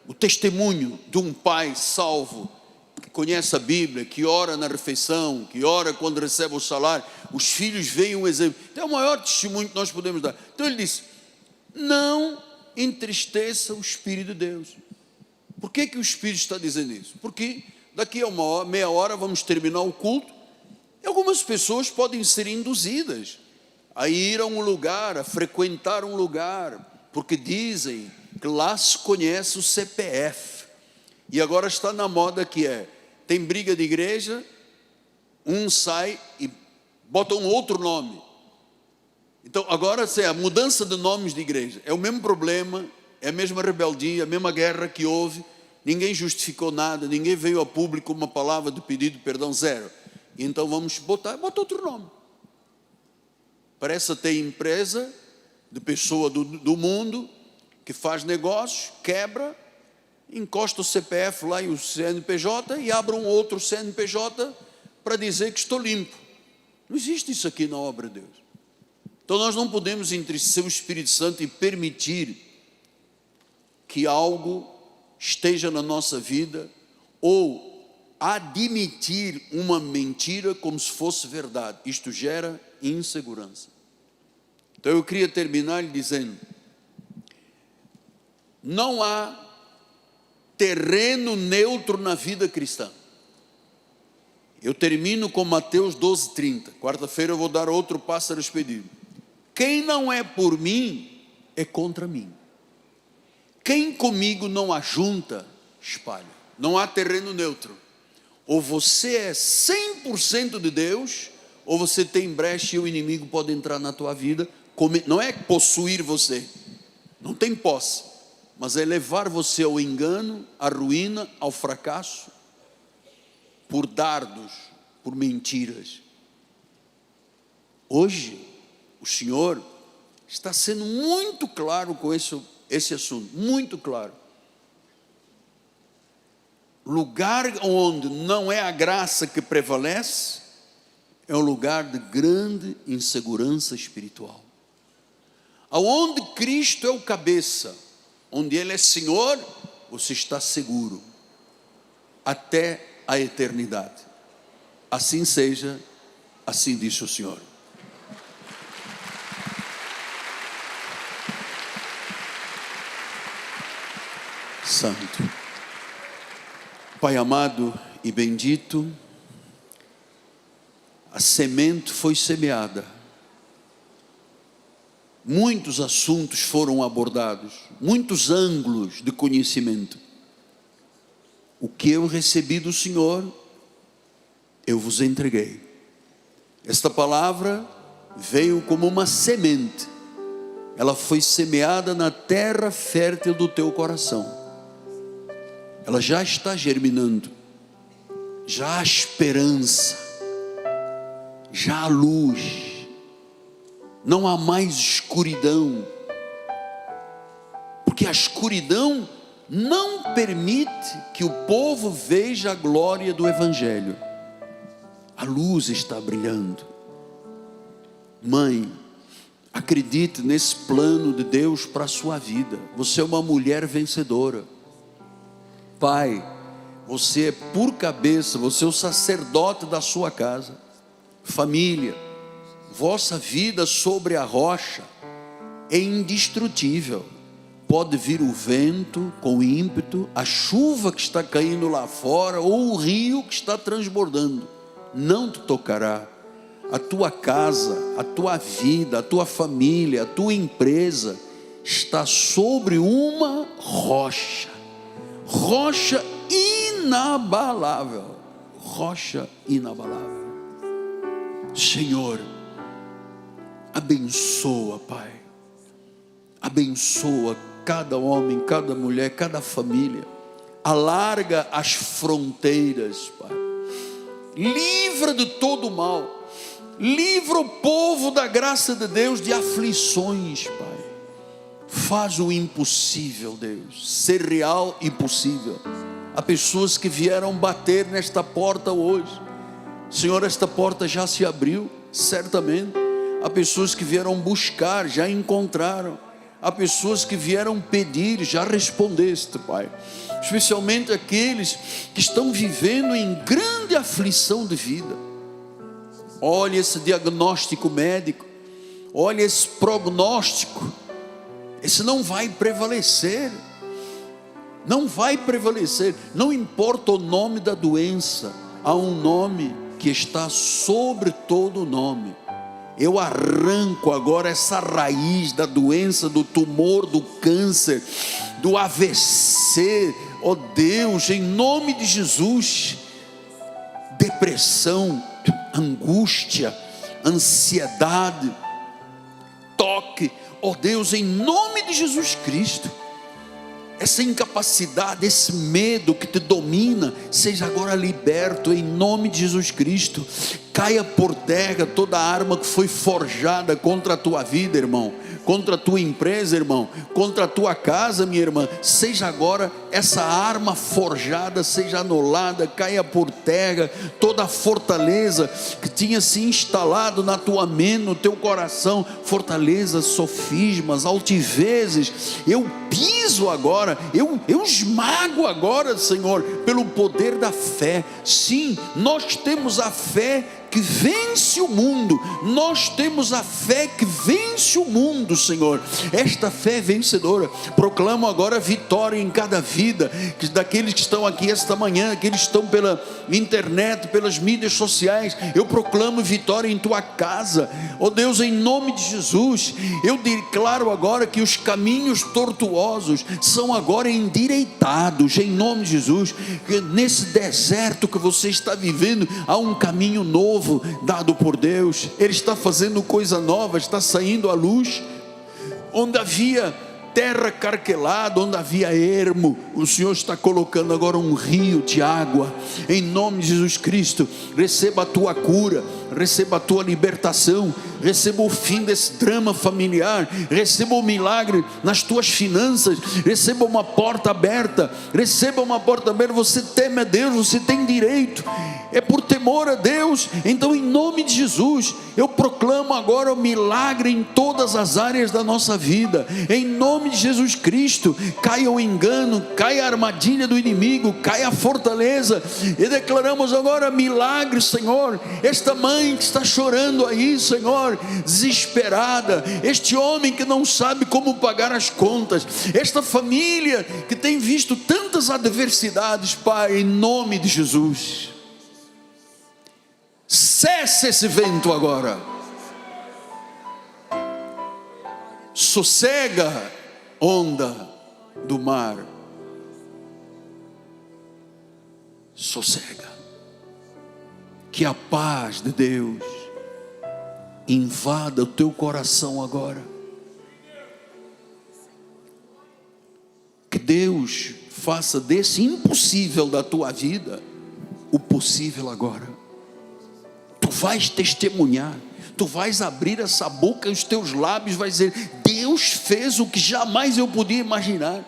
O testemunho de um pai salvo, que conhece a Bíblia, que ora na refeição, que ora quando recebe o salário. Os filhos veem um exemplo. Então é o maior testemunho que nós podemos dar. Então ele disse, não entristeça o Espírito de Deus. Por que o Espírito está dizendo isso? Porque daqui a meia hora vamos terminar o culto, e algumas pessoas podem ser induzidas a ir a um lugar, a frequentar um lugar, porque dizem que lá se conhece o CPF, e agora está na moda que tem briga de igreja, um sai e bota um outro nome. Então agora a mudança de nomes de igreja, é o mesmo problema, é a mesma rebeldia, a mesma guerra que houve, ninguém justificou nada, ninguém veio a público uma palavra de pedido de perdão, zero. Então vamos bota outro nome. Parece ter empresa de pessoa do mundo, que faz negócios, quebra, encosta o CPF lá e o CNPJ e abre um outro CNPJ para dizer que estou limpo. Não existe isso aqui na obra de Deus. Então nós não podemos entristecer o Espírito Santo e permitir que algo esteja na nossa vida ou admitir uma mentira como se fosse verdade. Isto gera insegurança. Então eu queria terminar lhe dizendo, não há terreno neutro na vida cristã. Eu termino com Mateus 12:30. Quarta-feira eu vou dar outro pássaro expedido. Quem não é por mim, é contra mim. Quem comigo não ajunta, espalha. Não há terreno neutro. Ou você é 100% de Deus, ou você tem brecha e o inimigo pode entrar na tua vida. Não é possuir você, não tem posse, mas é levar você ao engano, à ruína, ao fracasso, por dardos, por mentiras. Hoje, o Senhor está sendo muito claro com esse assunto, muito claro. Lugar onde não é a graça que prevalece, é um lugar de grande insegurança espiritual. Aonde Cristo é o cabeça, onde Ele é Senhor, você está seguro, até a eternidade. Assim seja, assim disse o Senhor. Santo. Pai amado e bendito, a semente foi semeada, muitos assuntos foram abordados, muitos ângulos de conhecimento. O que eu recebi do Senhor, eu vos entreguei. Esta palavra veio como uma semente, ela foi semeada na terra fértil do teu coração. Ela já está germinando, já há esperança, já há luz, não há mais escuridão, porque porque a escuridão não permite que o povo veja a glória do Evangelho. A luz está brilhando. Mãe, acredite nesse plano de Deus para a sua vida. Você é uma mulher vencedora. Pai, você é por cabeça, você é o sacerdote da sua casa. Família, vossa vida sobre a rocha é indestrutível. Pode vir o vento com ímpeto, a chuva que está caindo lá fora, ou o rio que está transbordando, não te tocará. A tua casa, a tua vida, a tua família, a tua empresa está sobre uma rocha, rocha inabalável, rocha inabalável. Senhor, abençoa, Pai, abençoa cada homem, cada mulher, cada família, alarga as fronteiras, Pai, livra de todo o mal, livra o povo da graça de Deus de aflições, Pai, faz o impossível, Deus, ser real e possível. Há pessoas que vieram bater nesta porta hoje, Senhor, esta porta já se abriu, certamente. Há pessoas que vieram buscar, já encontraram. Há pessoas que vieram pedir, já respondeste, Pai. Especialmente aqueles que estão vivendo em grande aflição de vida. Olha esse diagnóstico médico, olha esse prognóstico. Esse não vai prevalecer. Não vai prevalecer. Não importa o nome da doença, há um nome que está sobre todo nome. Eu arranco agora essa raiz da doença, do tumor, do câncer, do AVC, ó Deus, em nome de Jesus. Depressão, angústia, ansiedade, toque, ó Deus, em nome de Jesus Cristo. Essa incapacidade, esse medo que te domina, seja agora liberto em nome de Jesus Cristo. Caia por terra toda a arma que foi forjada contra a tua vida, irmão, contra a tua empresa, irmão, contra a tua casa, minha irmã. Seja agora essa arma forjada, seja anulada, caia por terra toda a fortaleza que tinha se instalado na tua mente, no teu coração, fortalezas, sofismas, altivezes. Eu piso agora, eu esmago agora, Senhor, pelo poder da fé. Sim, nós temos a fé que vence o mundo. Nós temos a fé que vence o mundo, Senhor. Esta fé vencedora. Proclamo agora vitória em cada vida daqueles que estão aqui esta manhã, aqueles que estão pela internet, pelas mídias sociais. Eu proclamo vitória em tua casa, ó Deus, em nome de Jesus. Eu declaro agora que os caminhos tortuosos são agora endireitados, em nome de Jesus. Que nesse deserto que você está vivendo, há um caminho novo dado por Deus. Ele está fazendo coisa nova, está saindo à luz. Onde havia terra carquelada, onde havia ermo, o Senhor está colocando agora um rio de água, em nome de Jesus Cristo. Receba a tua cura, receba a tua libertação, receba o fim desse drama familiar, receba o milagre nas tuas finanças, receba uma porta aberta, receba uma porta aberta. Você teme a Deus, você tem direito, é por temor a Deus. Então, em nome de Jesus, eu proclamo agora o milagre em todas as áreas da nossa vida, em nome de Jesus Cristo. Caia o engano, caia a armadilha do inimigo, caia a fortaleza, e declaramos agora milagre, Senhor. Esta mãe que está chorando aí, Senhor, desesperada, este homem que não sabe como pagar as contas, esta família que tem visto tantas adversidades, Pai, em nome de Jesus, cesse esse vento agora, sossega onda do mar, sossega, que a paz de Deus invada o teu coração agora. Que Deus faça desse impossível da tua vida o possível agora. Tu vais testemunhar, tu vais abrir essa boca e os teus lábios vai dizer: Deus Deus fez o que jamais eu podia imaginar.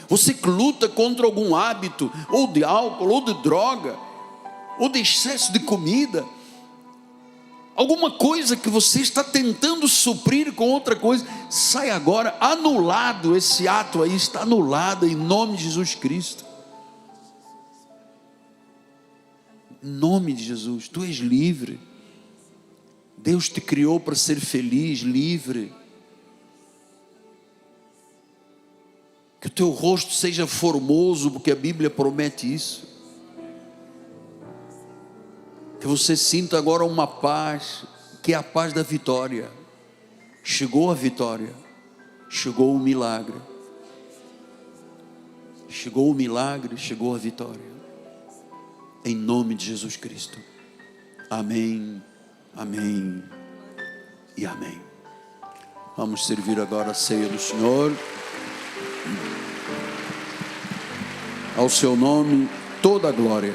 Você que luta contra algum hábito, ou de álcool, ou de droga, ou de excesso de comida, alguma coisa que você está tentando suprir com outra coisa, sai agora, anulado esse ato aí, está anulado em nome de Jesus Cristo. Em nome de Jesus, tu és livre. Deus te criou para ser feliz, livre. Que o teu rosto seja formoso, porque a Bíblia promete isso. Que você sinta agora uma paz, que é a paz da vitória. Chegou a vitória, chegou o milagre. Chegou o milagre, chegou a vitória. Em nome de Jesus Cristo. Amém, amém e amém. Vamos servir agora a ceia do Senhor. Ao seu nome toda a glória.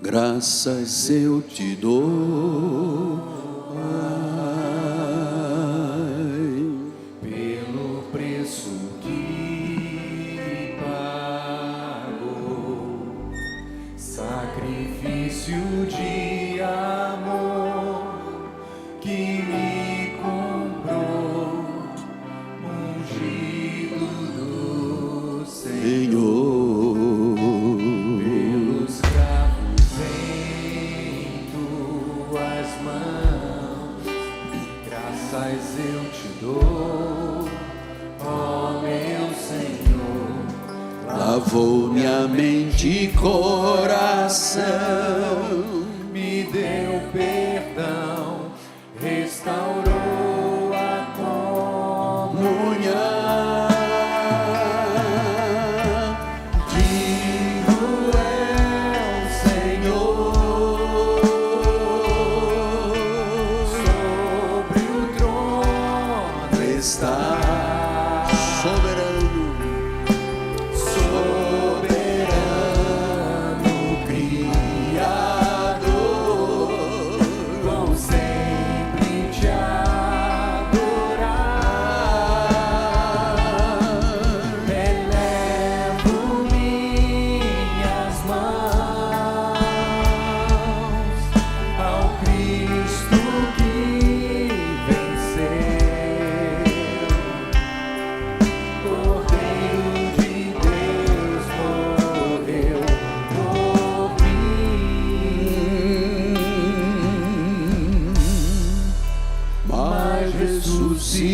Graças eu te dou, Pai, pelo preço que pagou, sacrifício de amor que me comprou, ungido do Senhor. Eu te dou, ó meu Senhor. Lavou minha mente e coração, me deu perdão, restaurou a comunhão. Digno é o Senhor. Está soberano, soberano, Criador, vão sempre te adorar. Elevo minhas mãos ao Cristo que venceu. Ressuscitou,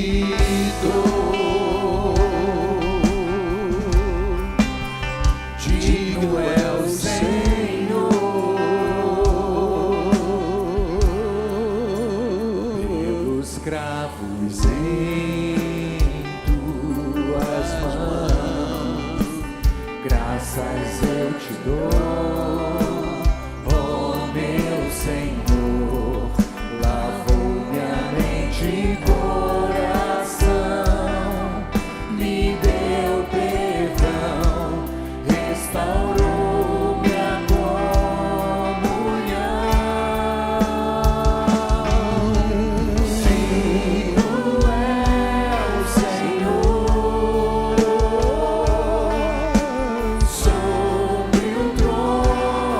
digno é o Senhor, pelos cravos em tuas mãos, graças eu te dou, ó meu Senhor. Lavou minha mente e coração, me deu perdão, restaurou minha comunhão. Digno é o Senhor, sobre o trono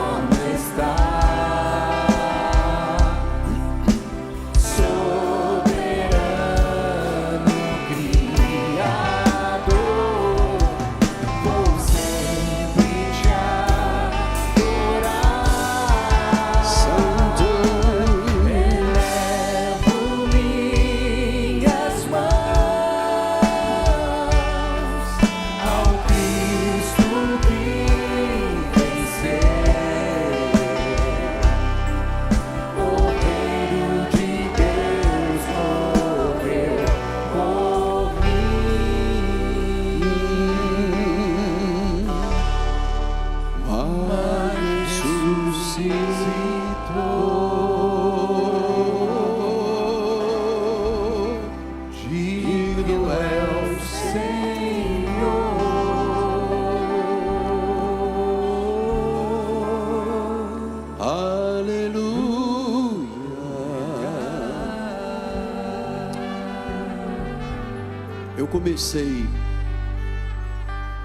Eu comecei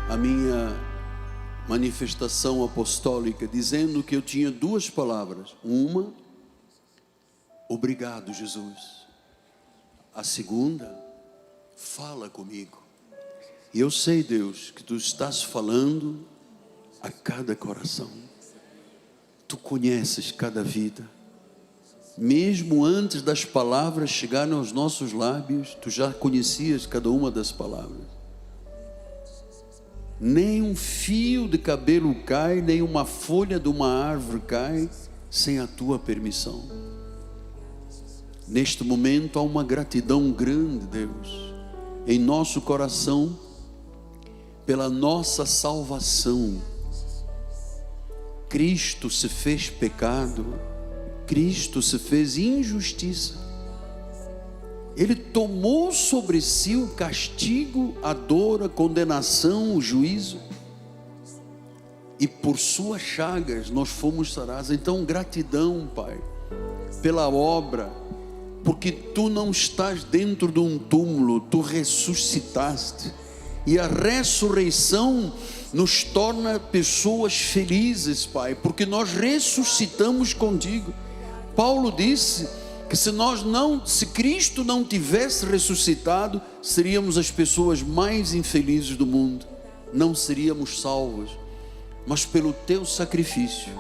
a minha manifestação apostólica dizendo que eu tinha duas palavras. Uma, obrigado, Jesus. A segunda, fala comigo. E eu sei, Deus, que Tu estás falando a cada coração. Tu conheces cada vida. Mesmo antes das palavras chegarem aos nossos lábios, Tu já conhecias cada uma das palavras. Nem um fio de cabelo cai, nem uma folha de uma árvore cai sem a Tua permissão. Neste momento há uma gratidão grande, Deus, em nosso coração, pela nossa salvação. Cristo se fez pecado, Cristo se fez injustiça. Ele tomou sobre si o castigo, a dor, a condenação, o juízo. E por suas chagas nós fomos sarados. Então gratidão, Pai, pela obra, porque Tu não estás dentro de um túmulo, Tu ressuscitaste. E a ressurreição nos torna pessoas felizes, Pai, porque nós ressuscitamos contigo. Paulo disse que se Cristo não tivesse ressuscitado, seríamos as pessoas mais infelizes do mundo, não seríamos salvos. Mas pelo Teu sacrifício,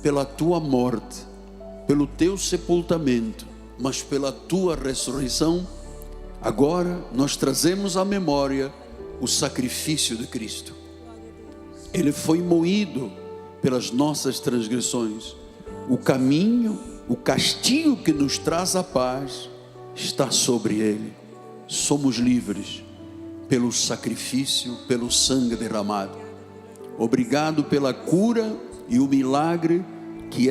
pela Tua morte, pelo Teu sepultamento, mas pela Tua ressurreição, agora nós trazemos à memória o sacrifício de Cristo. Ele foi moído pelas nossas transgressões. O caminho, o castigo que nos traz a paz está sobre Ele. Somos livres pelo sacrifício, pelo sangue derramado. Obrigado pela cura e o milagre que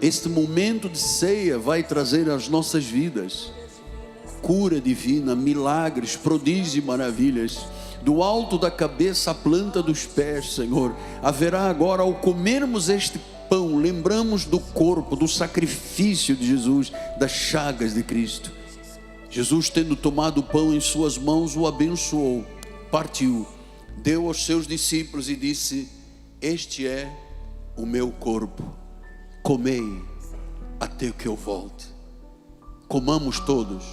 este momento de ceia vai trazer às nossas vidas. Cura divina, milagres, prodígios e maravilhas. Do alto da cabeça à planta dos pés, Senhor, haverá agora, ao comermos este pão, lembramos do corpo, do sacrifício de Jesus, das chagas de Cristo. Jesus, tendo tomado o pão em suas mãos, o abençoou, partiu, deu aos seus discípulos e disse: este é o meu corpo, comei até que eu volte. Comamos todos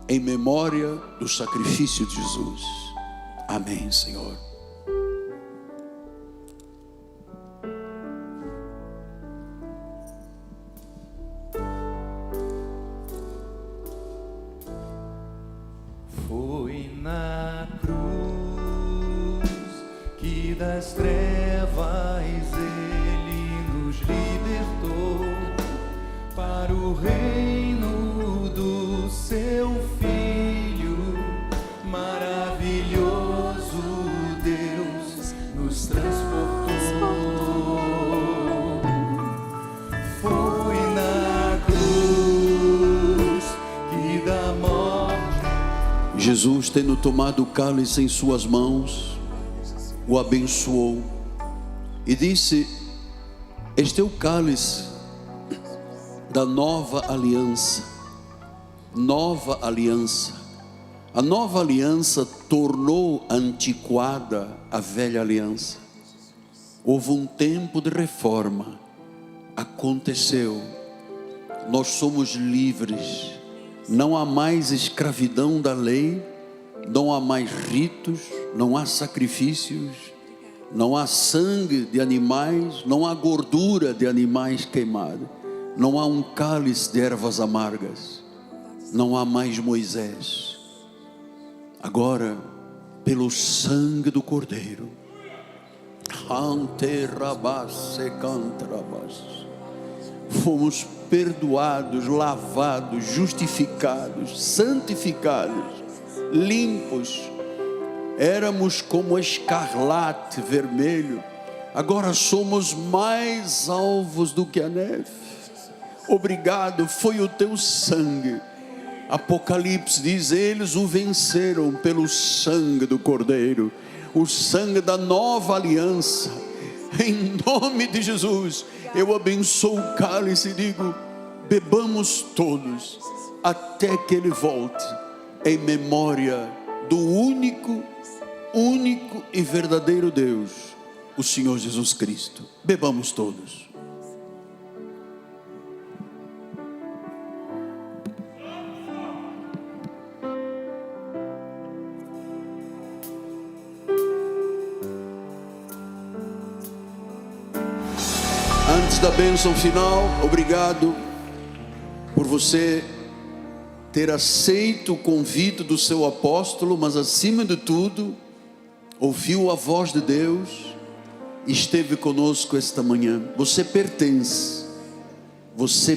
em memória do sacrifício de Jesus. Amém, Senhor. Foi na cruz que das trevas Ele nos libertou para o reino do Seu Filho maravilhoso. Deus nos transportou. Foi na cruz que da morte Jesus, tendo tomado o cálice em suas mãos, o abençoou e disse: este é o cálice da nova aliança. Nova aliança. A nova aliança tornou antiquada a velha aliança. Houve um tempo de reforma, aconteceu. Nós somos livres. Não há mais escravidão da lei, não há mais ritos, não há sacrifícios, não há sangue de animais, não há gordura de animais queimados, não há um cálice de ervas amargas, não há mais Moisés. Agora, pelo sangue do Cordeiro, fomos perdoados, lavados, justificados, santificados, limpos. Éramos como escarlate vermelho, agora somos mais alvos do que a neve. Obrigado, foi o Teu sangue. Apocalipse diz: eles o venceram pelo sangue do Cordeiro, o sangue da nova aliança. Em nome de Jesus, eu abençoo o cálice e digo: bebamos todos até que Ele volte, em memória do único e verdadeiro Deus, o Senhor Jesus Cristo. Bebamos todos. Antes da bênção final, obrigado por você ter aceito o convite do seu apóstolo, mas acima de tudo, ouviu a voz de Deus e esteve conosco esta manhã. Você pertence, você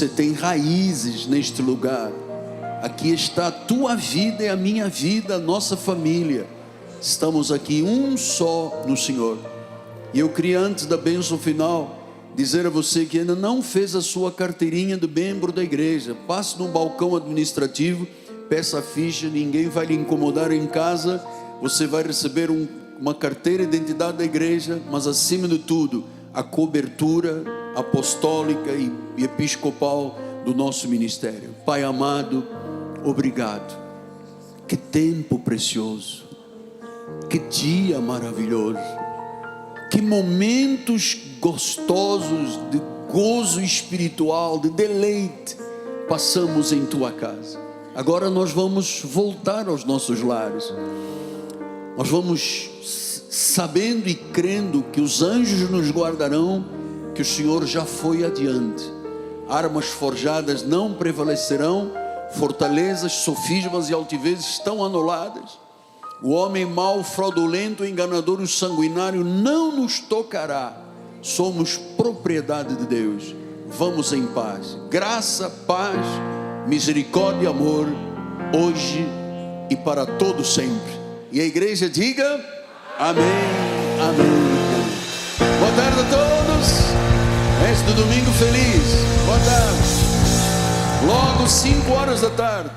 tem raízes neste lugar. Aqui está a tua vida e a minha vida, a nossa família. Estamos aqui um só no Senhor. E eu queria, antes da bênção final, dizer a você que ainda não fez a sua carteirinha de membro da igreja. Passe no balcão administrativo, peça a ficha, ninguém vai lhe incomodar em casa. Você vai receber uma carteira de identidade da igreja, mas acima de tudo, a cobertura apostólica e episcopal do nosso ministério. Pai amado, obrigado. Que tempo precioso, que dia maravilhoso, que momentos gostosos de gozo espiritual, de deleite passamos em tua casa. Agora nós vamos voltar aos nossos lares. Nós vamos sabendo e crendo que os anjos nos guardarão, que o Senhor já foi adiante. Armas forjadas não prevalecerão, fortalezas, sofismas e altivezes estão anuladas. O homem mau, fraudulento, enganador e sanguinário não nos tocará. Somos propriedade de Deus. Vamos em paz. Graça, paz, misericórdia e amor, hoje e para todo sempre. E a igreja diga amém, amém. Boa tarde a todos. Este domingo feliz. Boa tarde. Logo 5 horas da tarde.